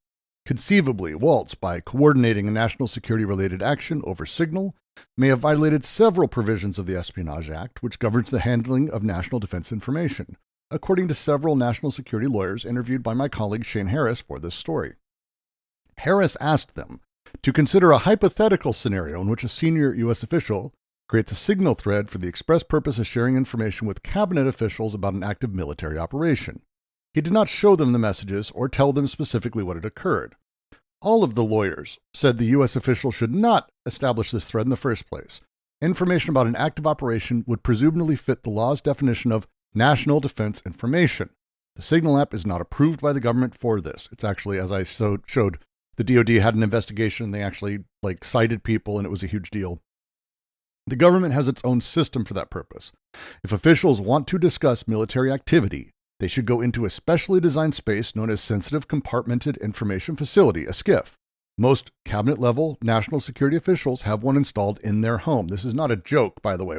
Conceivably, Waltz, by coordinating a national security-related action over Signal, may have violated several provisions of the Espionage Act, which governs the handling of national defense information, according to several national security lawyers interviewed by my colleague Shane Harris for this story. Harris asked them to consider a hypothetical scenario in which a senior U.S. official creates a signal thread for the express purpose of sharing information with cabinet officials about an active military operation. He did not show them the messages or tell them specifically what had occurred. All of the lawyers said the U.S. official should not establish this thread in the first place. Information about an active operation would presumably fit the law's definition of national defense information. The Signal app is not approved by the government for this. It's actually, as I showed, the DoD had an investigation. They actually cited people, and it was a huge deal. The government has its own system for that purpose. If officials want to discuss military activity, they should go into a specially designed space known as Sensitive Compartmented Information Facility, a SCIF. Most cabinet-level national security officials have one installed in their home. This is not a joke, by the way.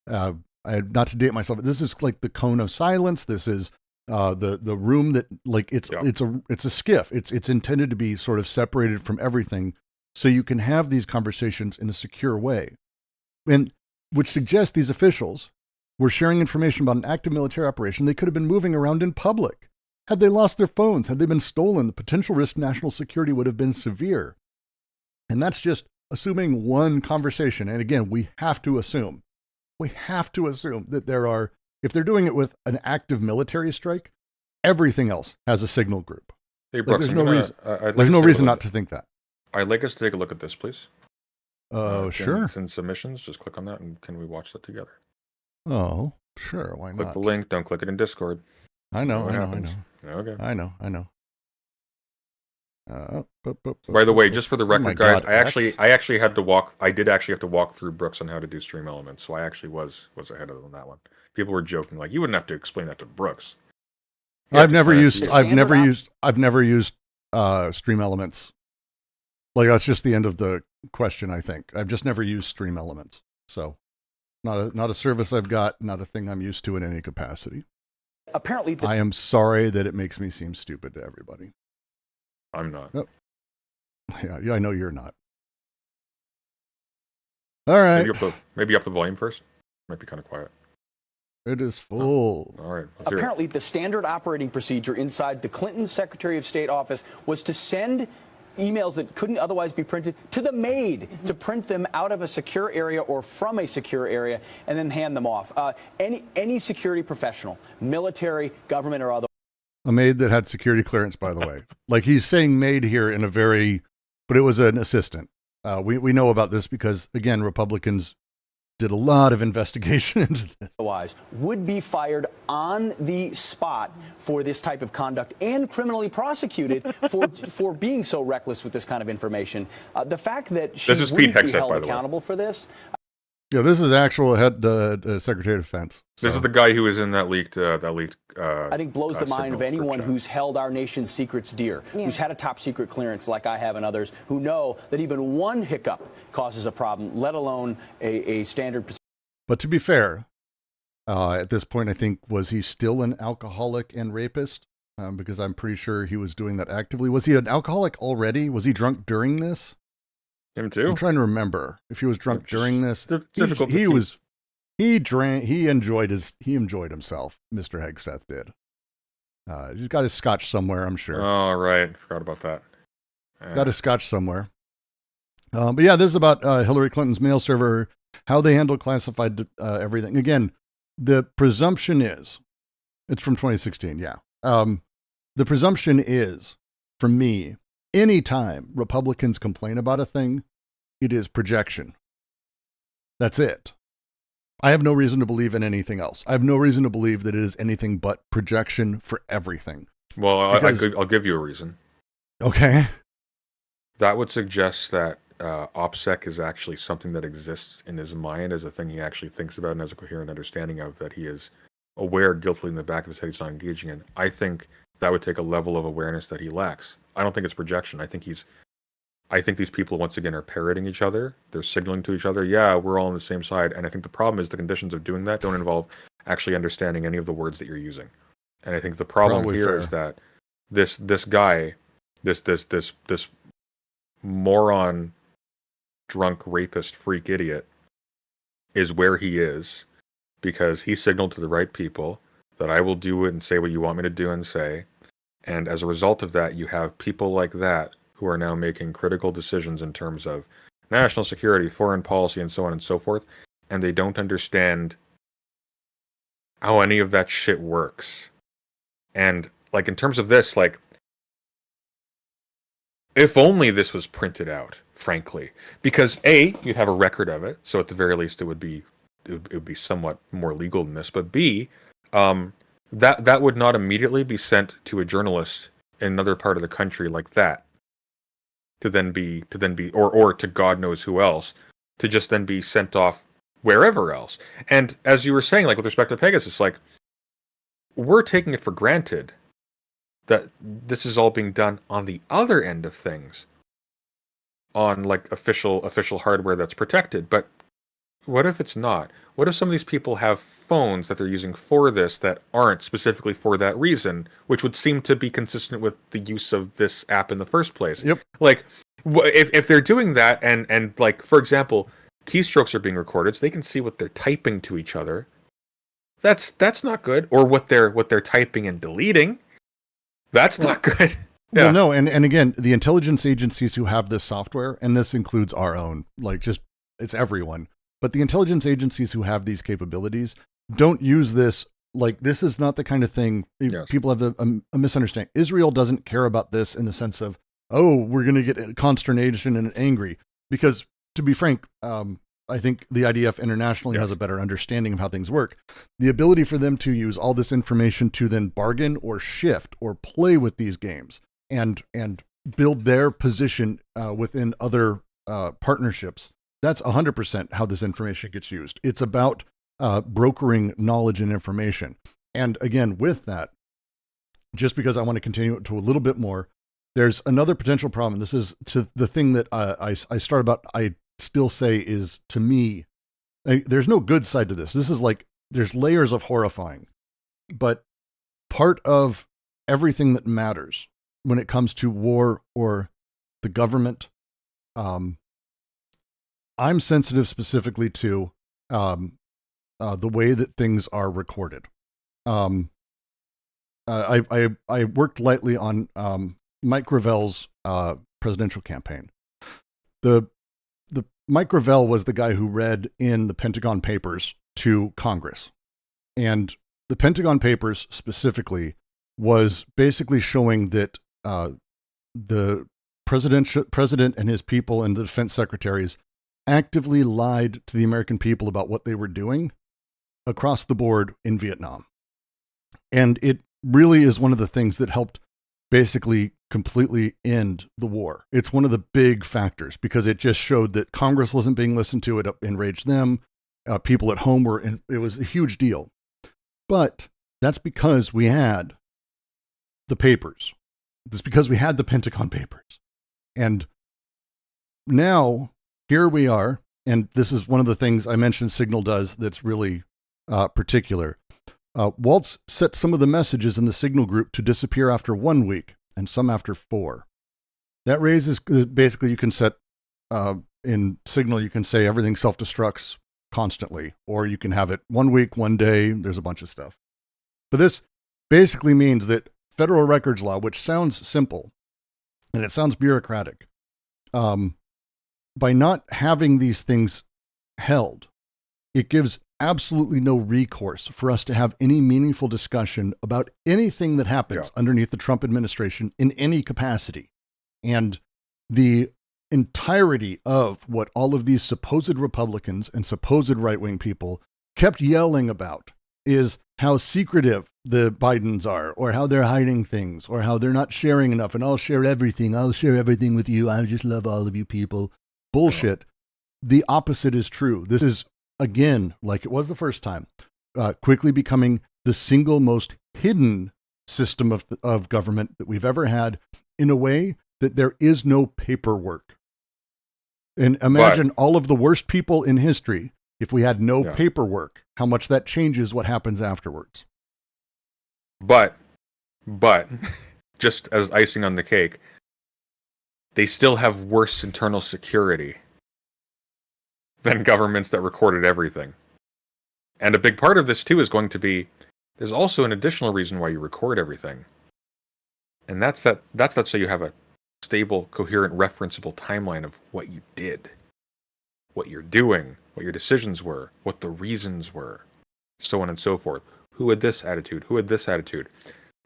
Not to date myself, this is like the cone of silence. This is the room that it's a SCIF. It's intended to be sort of separated from everything, so you can have these conversations in a secure way, and which suggests these officials were sharing information about an active military operation they could have been moving around in public. Had they lost their phones, had they been stolen, the potential risk to national security would have been severe. And that's just assuming one conversation. And again, we have to assume that there are, if they're doing it with an active military strike, everything else has a signal group. Hey, Brooks, there's no reason not to think that. I'd like us to take a look at this, please. Sure. It's in submissions. Just click on that, and can we watch that together? Oh, sure. Why not? Click the link. Don't click it in Discord. I know. Okay. I know. By the way, just for the record, guys, God, I actually had to walk. I did actually have to walk through Brooks on how to do stream elements, so I actually was ahead of them on that one. People were joking like, you wouldn't have to explain that to Brooks. I've never used stream elements. That's just the end of the question. I think I've just never used stream elements. So, not a service I've got, not a thing I'm used to in any capacity. Apparently, I am sorry that it makes me seem stupid to everybody. I'm not. Oh. Yeah, I know you're not. All right. Maybe up the volume first. Might be kind of quiet. It is full. All right. Apparently, the standard operating procedure inside the Clinton Secretary of State office was to send emails that couldn't otherwise be printed to the maid to print them out of a secure area or from a secure area and then hand them off. Any security professional, military, government, or other. A maid that had security clearance, by the way. He's saying maid here in a very, but it was an assistant. We know about this because, again, Republicans did a lot of investigation into this. Otherwise, would be fired on the spot for this type of conduct and criminally prosecuted for being so reckless with this kind of information. The fact that she wouldn't be held accountable for this. Yeah, this is actual head Secretary of Defense. So. This is the guy who was in that leaked. I think blows the mind of anyone who's held our nation's secrets dear, who's had a top secret clearance like I have and others, who know that even one hiccup causes a problem, let alone a standard. But to be fair, at this point, I think, was he still an alcoholic and rapist? because I'm pretty sure he was doing that actively. Was he an alcoholic already? Was he drunk during this? Him too. I'm trying to remember if he was drunk during this. Difficult. He drank. He enjoyed himself. Mr. Hegseth did. He's got his scotch somewhere, I'm sure. Oh, right. Forgot about that. Got his scotch somewhere. But yeah, this is about Hillary Clinton's mail server, how they handle classified everything. Again, the presumption is, it's from 2016, yeah. The presumption is, for me, anytime Republicans complain about a thing, it is projection. That's it. I have no reason to believe in anything else. I have no reason to believe that it is anything but projection for everything. Well, I'll give you a reason. Okay. That would suggest that OPSEC is actually something that exists in his mind as a thing he actually thinks about and has a coherent understanding of, that he is aware guiltily in the back of his head he's not engaging in. I think that would take a level of awareness that he lacks. I don't think it's projection. I think these people, once again, are parroting each other. They're signaling to each other, yeah, we're all on the same side. And I think the problem is the conditions of doing that don't involve actually understanding any of the words that you're using. And I think the problem is that this guy, this moron, drunk, rapist, freak idiot, is where he is because he signaled to the right people that I will do it and say what you want me to do and say. And as a result of that, you have people like that who are now making critical decisions in terms of national security, foreign policy, and so on and so forth, and they don't understand how any of that shit works. And, like, in terms of this, like, if only this was printed out, frankly. Because, A, you'd have a record of it, so at the very least it would be somewhat more legal than this, but B, that would not immediately be sent to a journalist in another part of the country like that, to then be or to God knows who else, to just then be sent off wherever else. And as you were saying, like with respect to Pegasus, like, we're taking it for granted that this is all being done on the other end of things, on like official hardware that's protected. But what if it's not? What if some of these people have phones that they're using for this that aren't specifically for that reason, which would seem to be consistent with the use of this app in the first place? Yep. Like, if they're doing that, and like, for example, keystrokes are being recorded, so they can see what they're typing to each other. That's not good. Or what they're typing and deleting. That's not good. Yeah. Well, no, and again, the intelligence agencies who have this software, and this includes our own, like, just, it's everyone. But the intelligence agencies who have these capabilities don't use this. Like, this is not the kind of thing people have a misunderstanding. Israel doesn't care about this in the sense of, oh, we're going to get consternation and angry. Because, to be frank, I think the IDF internationally has a better understanding of how things work. The ability for them to use all this information to then bargain or shift or play with these games and build their position within other partnerships. That's 100% how this information gets used. It's about brokering knowledge and information. And again, with that, just because I want to continue it to a little bit more, there's another potential problem. This is to the thing that I start about, I still say is, to me, there's no good side to this. This is like, there's layers of horrifying. But part of everything that matters when it comes to war or the government, I'm sensitive specifically to the way that things are recorded. I worked lightly on Mike Gravel's presidential campaign. The Mike Gravel was the guy who read in the Pentagon Papers to Congress, and the Pentagon Papers specifically was basically showing that the president and his people and the defense secretaries actively lied to the American people about what they were doing across the board in Vietnam. And it really is one of the things that helped basically completely end the war. It's one of the big factors because it just showed that Congress wasn't being listened to. It enraged them. People at home were, it was a huge deal. But that's because we had the papers. That's because we had the Pentagon Papers. And now here we are, and this is one of the things I mentioned Signal does that's really particular. Waltz set some of the messages in the Signal group to disappear after 1 week and some after 4. That raises, basically you can set, in Signal, you can say everything self-destructs constantly, or you can have it 1 week, 1 day, there's a bunch of stuff. But this basically means that federal records law, which sounds simple, and it sounds bureaucratic, by not having these things held, it gives absolutely no recourse for us to have any meaningful discussion about anything that happens underneath the Trump administration in any capacity. And the entirety of what all of these supposed Republicans and supposed right-wing people kept yelling about is how secretive the Bidens are, or how they're hiding things, or how they're not sharing enough, and I'll share everything with you, I just love all of you people. Bullshit. The opposite is true. This is, again, like it was the first time, quickly becoming the single most hidden system of government that we've ever had, in a way that there is no paperwork. And imagine all of the worst people in history, if we had no paperwork, how much that changes what happens afterwards. But, just as icing on the cake, they still have worse internal security than governments that recorded everything. And a big part of this, too, is going to be, there's also an additional reason why you record everything. And that's so you have a stable, coherent, referenceable timeline of what you did, what you're doing, what your decisions were, what the reasons were, so on and so forth. Who had this attitude? Who had this attitude?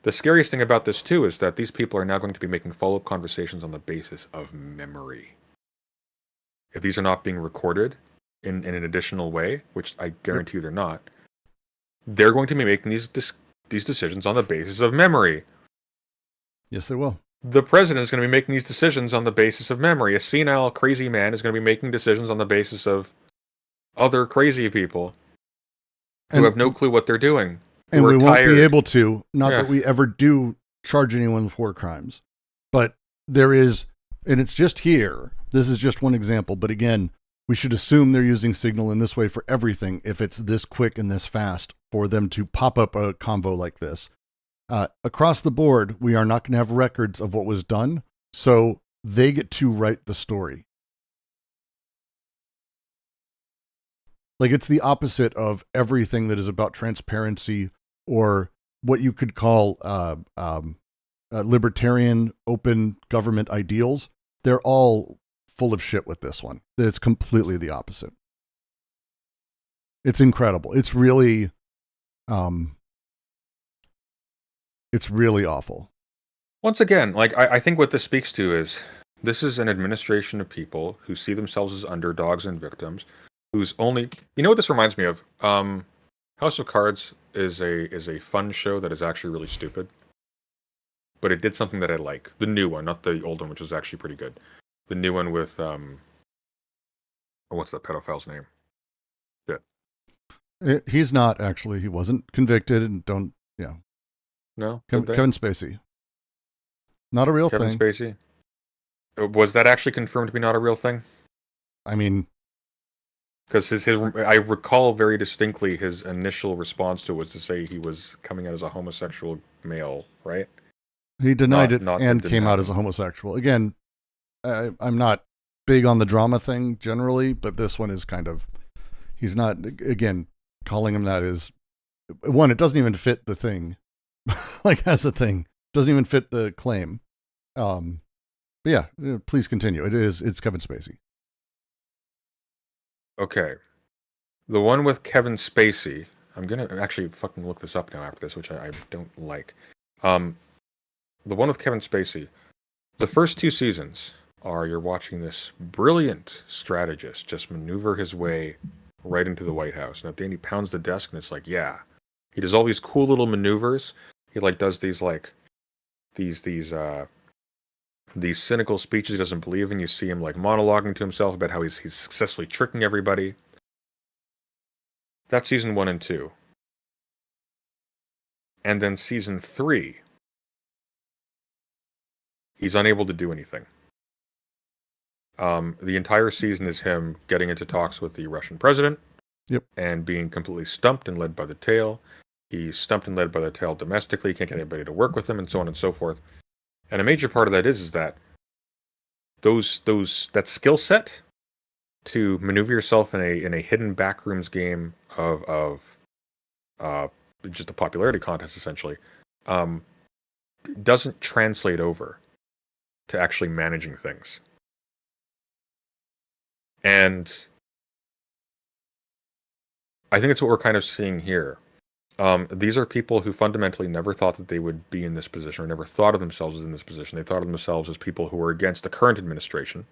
The scariest thing about this, too, is that these people are now going to be making follow-up conversations on the basis of memory. If these are not being recorded in an additional way, which I guarantee you they're not, they're going to be making these decisions on the basis of memory. Yes, they will. The president is going to be making these decisions on the basis of memory. A senile, crazy man is going to be making decisions on the basis of other crazy people who have no clue what they're doing. And we won't be able to, not that we ever do charge anyone with war crimes, but there is, and it's just here, this is just one example, but again, we should assume they're using Signal in this way for everything if it's this quick and this fast for them to pop up a convo like this. Across the board, we are not going to have records of what was done, so they get to write the story. Like, it's the opposite of everything that is about transparency or what you could call libertarian, open government ideals. They're all full of shit with this one. It's completely the opposite. It's incredible. It's really awful. Once again, like, I think what this speaks to is this is an administration of people who see themselves as underdogs and victims, who's only, you know what this reminds me of? House of Cards is a fun show that is actually really stupid, but it did something that I like. The new one, not the old one, which was actually pretty good. The new one with what's that pedophile's name? Shit. He's not actually. He wasn't convicted, and don't. Yeah. No. Kevin Spacey. Not a real thing. Kevin Spacey. Was that actually confirmed to be not a real thing? I mean, because I recall very distinctly his initial response to it was to say he was coming out as a homosexual male, right? He denied it and came out as a homosexual. Again, I'm not big on the drama thing generally, but this one is kind of, he's not, again, calling him that is, one, it doesn't even fit the thing, like as a thing. Doesn't even fit the claim. But yeah, please continue. It's Kevin Spacey. Okay. The one with Kevin Spacey, I'm going to actually fucking look this up now after this, which I don't like. The one with Kevin Spacey, the first 2 seasons are you're watching this brilliant strategist just maneuver his way right into the White House. And at the end, he pounds the desk, and it's like, yeah. He does all these cool little maneuvers. He like does these like these cynical speeches he doesn't believe in. You see him like monologuing to himself about how he's successfully tricking everybody. That's season 1 and 2. And then season 3, he's unable to do anything. The entire season is him getting into talks with the Russian president. Yep. And being completely stumped and led by the tail. He's stumped and led by the tail domestically, can't get anybody to work with him, and so on and so forth. And a major part of that is that that skill set to maneuver yourself in a hidden backrooms game of just a popularity contest, essentially, doesn't translate over to actually managing things. And I think it's what we're kind of seeing here. These are people who fundamentally never thought that they would be in this position, or never thought of themselves as in this position. They thought of themselves as people who were against the current administration.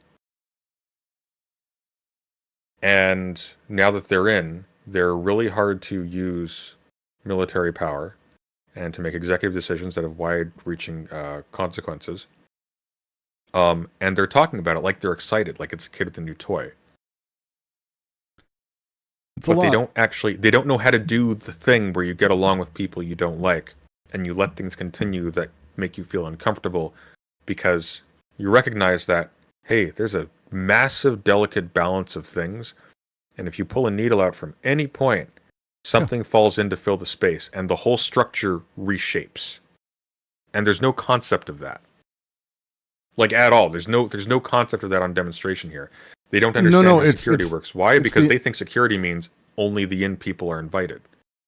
And now that they're really hard to use military power and to make executive decisions that have wide-reaching consequences. And they're talking about it like they're excited, like it's a kid with a new toy. But they don't know how to do the thing where you get along with people you don't like and you let things continue that make you feel uncomfortable because you recognize that, hey, there's a massive, delicate balance of things. And if you pull a needle out from any point, something falls in to fill the space and the whole structure reshapes. And there's no concept of that. Like at all. There's no concept of that on demonstration here. They don't understand how security works. Why? Because they think security means only the in people are invited.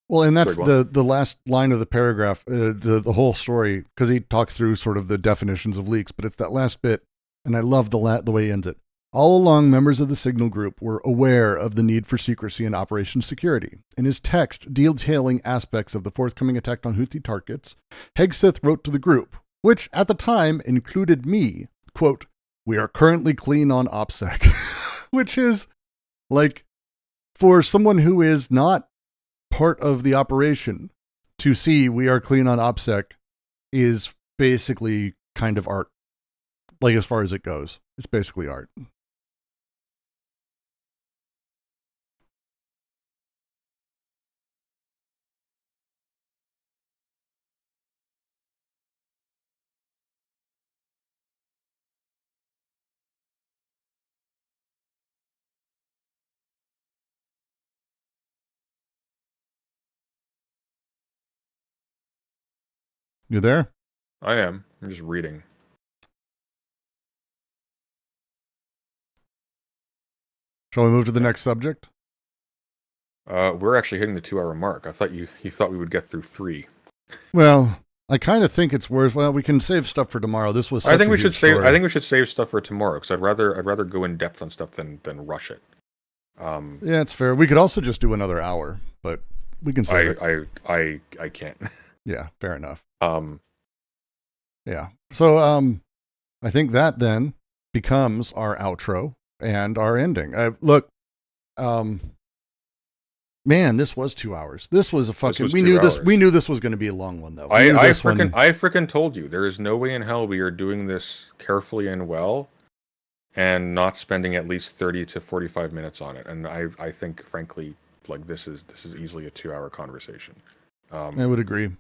Well, and that's the last line of the paragraph, the whole story, because he talks through sort of the definitions of leaks, but it's that last bit, and I love the way he ends it. All along, members of the Signal Group were aware of the need for secrecy in Operation Security. In his text detailing aspects of the forthcoming attack on Houthi targets, Hegseth wrote to the group, which at the time included me, quote, "We are currently clean on OPSEC," which is like, for someone who is not part of the operation to see we are clean on OPSEC is basically kind of art. Like, as far as it goes, it's basically art. You there? I am. I'm just reading. Shall we move to the next subject? We're actually hitting the 2-hour mark. I thought you thought we would get through 3. Well, I kind of think it's worth. Well, we can save stuff for tomorrow. This was. I think we should save stuff for tomorrow because I'd rather go in depth on stuff than rush it. Yeah, it's fair. We could also just do another hour, but we can save it. I can't. Yeah, fair enough. Yeah. So I think that then becomes our outro and our ending. Look, man, this was 2 hours. This was a fucking. We knew this was going to be a long one, though. I freaking told you there is no way in hell we are doing this carefully and well, and not spending at least 30 to 45 minutes on it. And I think, frankly, like this is easily a 2-hour conversation. I would agree.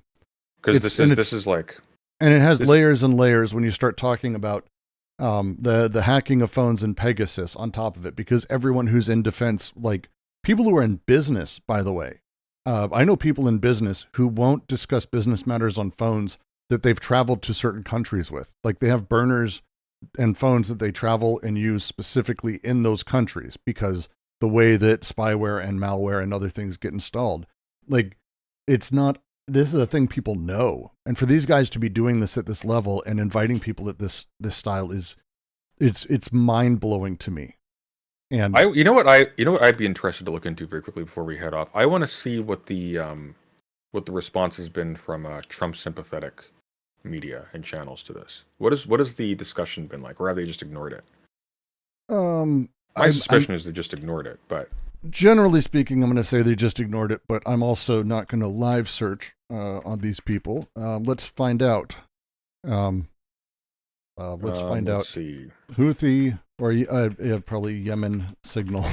Because this is like. And it has layers and layers when you start talking about the hacking of phones and Pegasus on top of it, because everyone who's in defense, like people who are in business, by the way, I know people in business who won't discuss business matters on phones that they've traveled to certain countries with. Like they have burners and phones that they travel and use specifically in those countries because the way that spyware and malware and other things get installed, like it's not. This is a thing people know. And for these guys to be doing this at this level and inviting people at this style it's mind-blowing to me. And you know what I'd be interested to look into very quickly before we head off. I want to see what the response has been from Trump sympathetic media and channels to this. What has the discussion been like, or have they just ignored it? My suspicion is they just ignored it, but generally speaking, I'm going to say they just ignored it, but I'm also not going to live search on these people. Let's find out. Let's find out. See. Houthi or probably Yemen signal.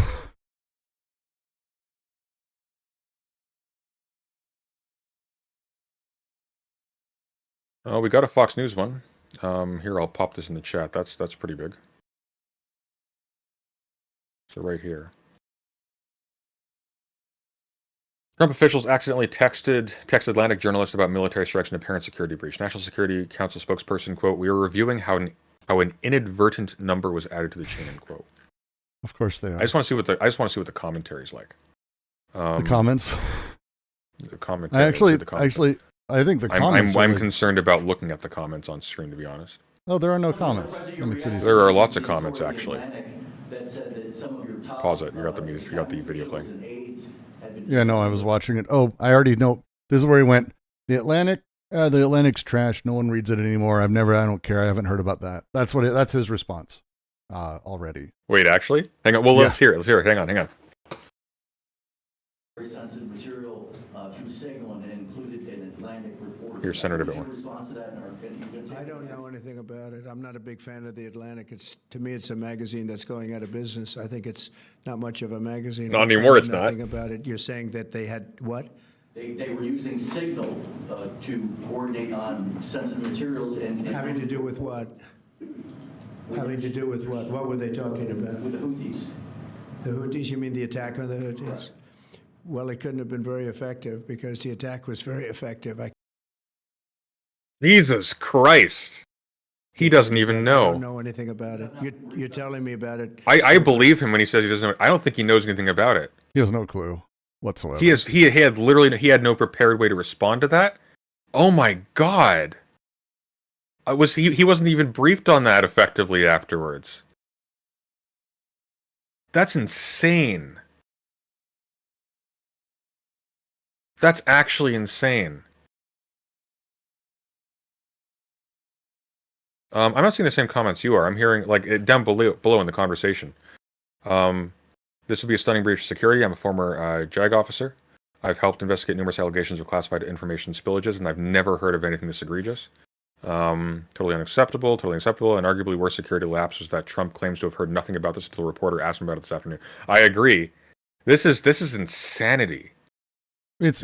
Oh, we got a Fox News one. Here, I'll pop this in the chat. That's pretty big. So right here. Trump officials accidentally texted Atlantic journalists about military strikes and apparent security breach. National Security Council spokesperson, quote, "We are reviewing how an inadvertent number was added to the chain," end quote. Of course they are. I just want to see what the commentary is like. The comments. The commentary. I think the comments. I'm concerned about looking at the comments on screen, to be honest. Oh, there are no comments. There are lots of comments, actually. Pause it. You got the music. You got the video playing. Yeah, no, I was watching it. Oh, I already know. This is where he went. The Atlantic's trash. No one reads it anymore. I don't care. I haven't heard about that. That's his response. Already. Wait, actually? Hang on. Well, yeah. Let's hear it. Hang on. Very sensitive material through Signal and included in Atlantic report. Here's Senator Bittler. I don't know anything about it. I'm not a big fan of the Atlantic. To me, it's a magazine that's going out of business. I think it's not much of a magazine. Not anymore. It's not. Nothing about it. You're saying that they had what? They were using Signal to coordinate on sensitive materials and having to do with what? Having to do with what? What were they talking about? With the Houthis. The Houthis? You mean the attack on the Houthis? Well, it couldn't have been very effective because the attack was very effective. Jesus Christ. He doesn't even know. I don't know anything about it. You're telling me about it. I believe him when he says he doesn't know. I don't think he knows anything about it. He has no clue whatsoever. He had no prepared way to respond to that. Oh my God. He wasn't even briefed on that effectively afterwards. That's insane. That's actually insane. I'm not seeing the same comments you are. I'm hearing, like, down below in the conversation. This would be a stunning breach of security. I'm a former JAG officer. I've helped investigate numerous allegations of classified information spillages, and I've never heard of anything this egregious. Totally unacceptable, and arguably worse security lapse was that Trump claims to have heard nothing about this until a reporter asked him about it this afternoon. I agree. This is insanity. It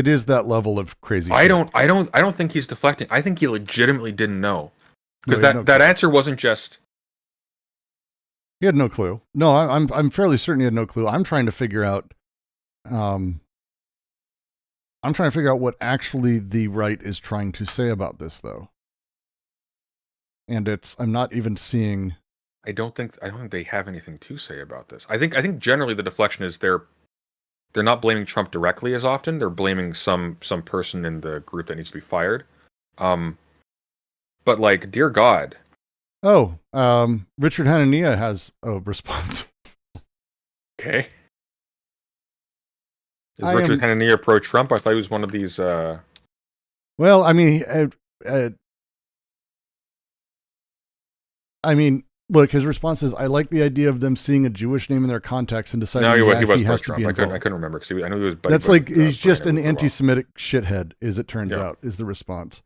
is that level of crazy. I don't think he's deflecting. I think he legitimately didn't know. Because that answer wasn't just. He had no clue. No, I'm fairly certain he had no clue. I'm trying to figure out. What actually the right is trying to say about this, though. And I'm not even seeing. I don't think they have anything to say about this. I think generally the deflection is they're not blaming Trump directly as often. They're blaming some person in the group that needs to be fired. But, like, dear God. Oh, Richard Hanania has a response. Okay. Is Richard Hanania pro-Trump? I thought he was one of these. Well, I mean, look, his response is, "I like the idea of them seeing a Jewish name in their context and deciding he was he has to be involved." I couldn't remember because I knew he was. That's like he's just an anti-Semitic shithead, as it turns out, is the response.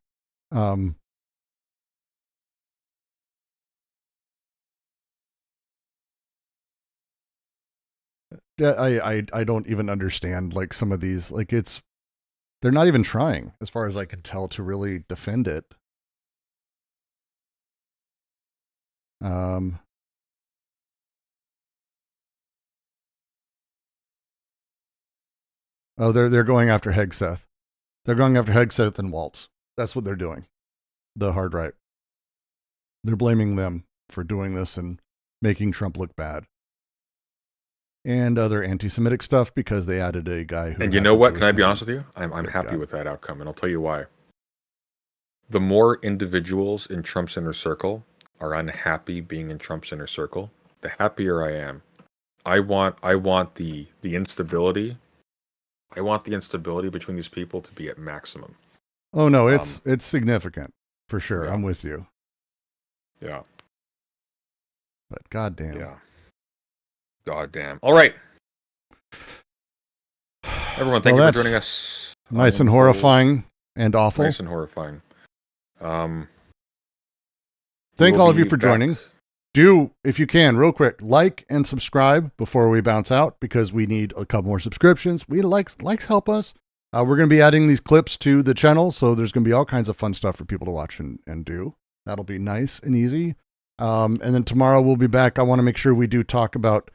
I don't even understand, like, some of these, like, they're not even trying, as far as I can tell, to really defend it. Oh, they're going after Hegseth. They're going after Hegseth and Waltz. That's what they're doing. The hard right. They're blaming them for doing this and making Trump look bad. And other anti-Semitic stuff because they added a guy who. And you know what? Can I be honest with you? I'm happy with that outcome, and I'll tell you why. The more individuals in Trump's inner circle are unhappy being in Trump's inner circle, the happier I am. I want the instability. I want the instability between these people to be at maximum. Oh no, it's significant for sure. Yeah. I'm with you. Yeah. But goddamn. Yeah. Goddamn. All right. Everyone, thank you for joining us. Nice and horrifying and awful. Nice and horrifying. Thank all of you for joining. Do, if you can, real quick, like and subscribe before we bounce out because we need a couple more subscriptions. Likes help us. We're going to be adding these clips to the channel, so there's going to be all kinds of fun stuff for people to watch and do. That'll be nice and easy. And then tomorrow we'll be back. I want to make sure we do talk about,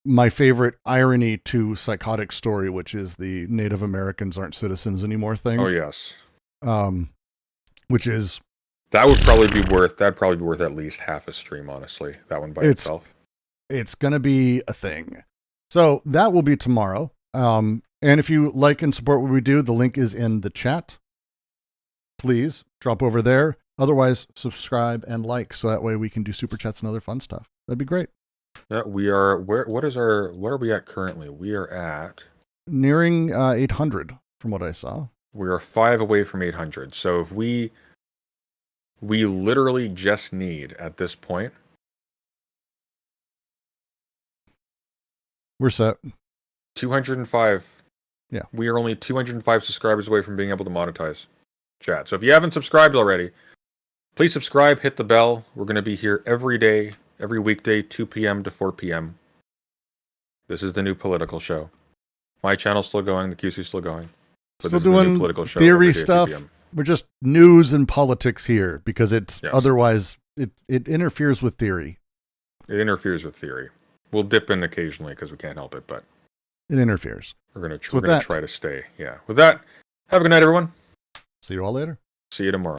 my favorite irony to psychotic story, which is the Native Americans aren't citizens anymore thing. Oh yes. Which is that'd probably be worth at least half a stream, honestly. That one by itself. It's gonna be a thing. So that will be tomorrow. And if you like and support what we do, the link is in the chat. Please drop over there. Otherwise, subscribe and like, so that way we can do super chats and other fun stuff. That'd be great. Yeah, we are. What are we at currently? We are at nearing 800 from what I saw. We are 5 away from 800. So if we literally just need at this point. We're set. 205. Yeah. We are only 205 subscribers away from being able to monetize chat. So if you haven't subscribed already, please subscribe, hit the bell. We're going to be here every day, every weekday, 2 p.m. to 4 p.m. This is the new political show. My channel's still going, the QC's still going. But still doing political show theory stuff. We're just news and politics here because it's otherwise it interferes with theory. It interferes with theory. We'll dip in occasionally because we can't help it, but it interferes. We're gonna try to stay. Yeah. With that, have a good night, everyone. See you all later. See you tomorrow.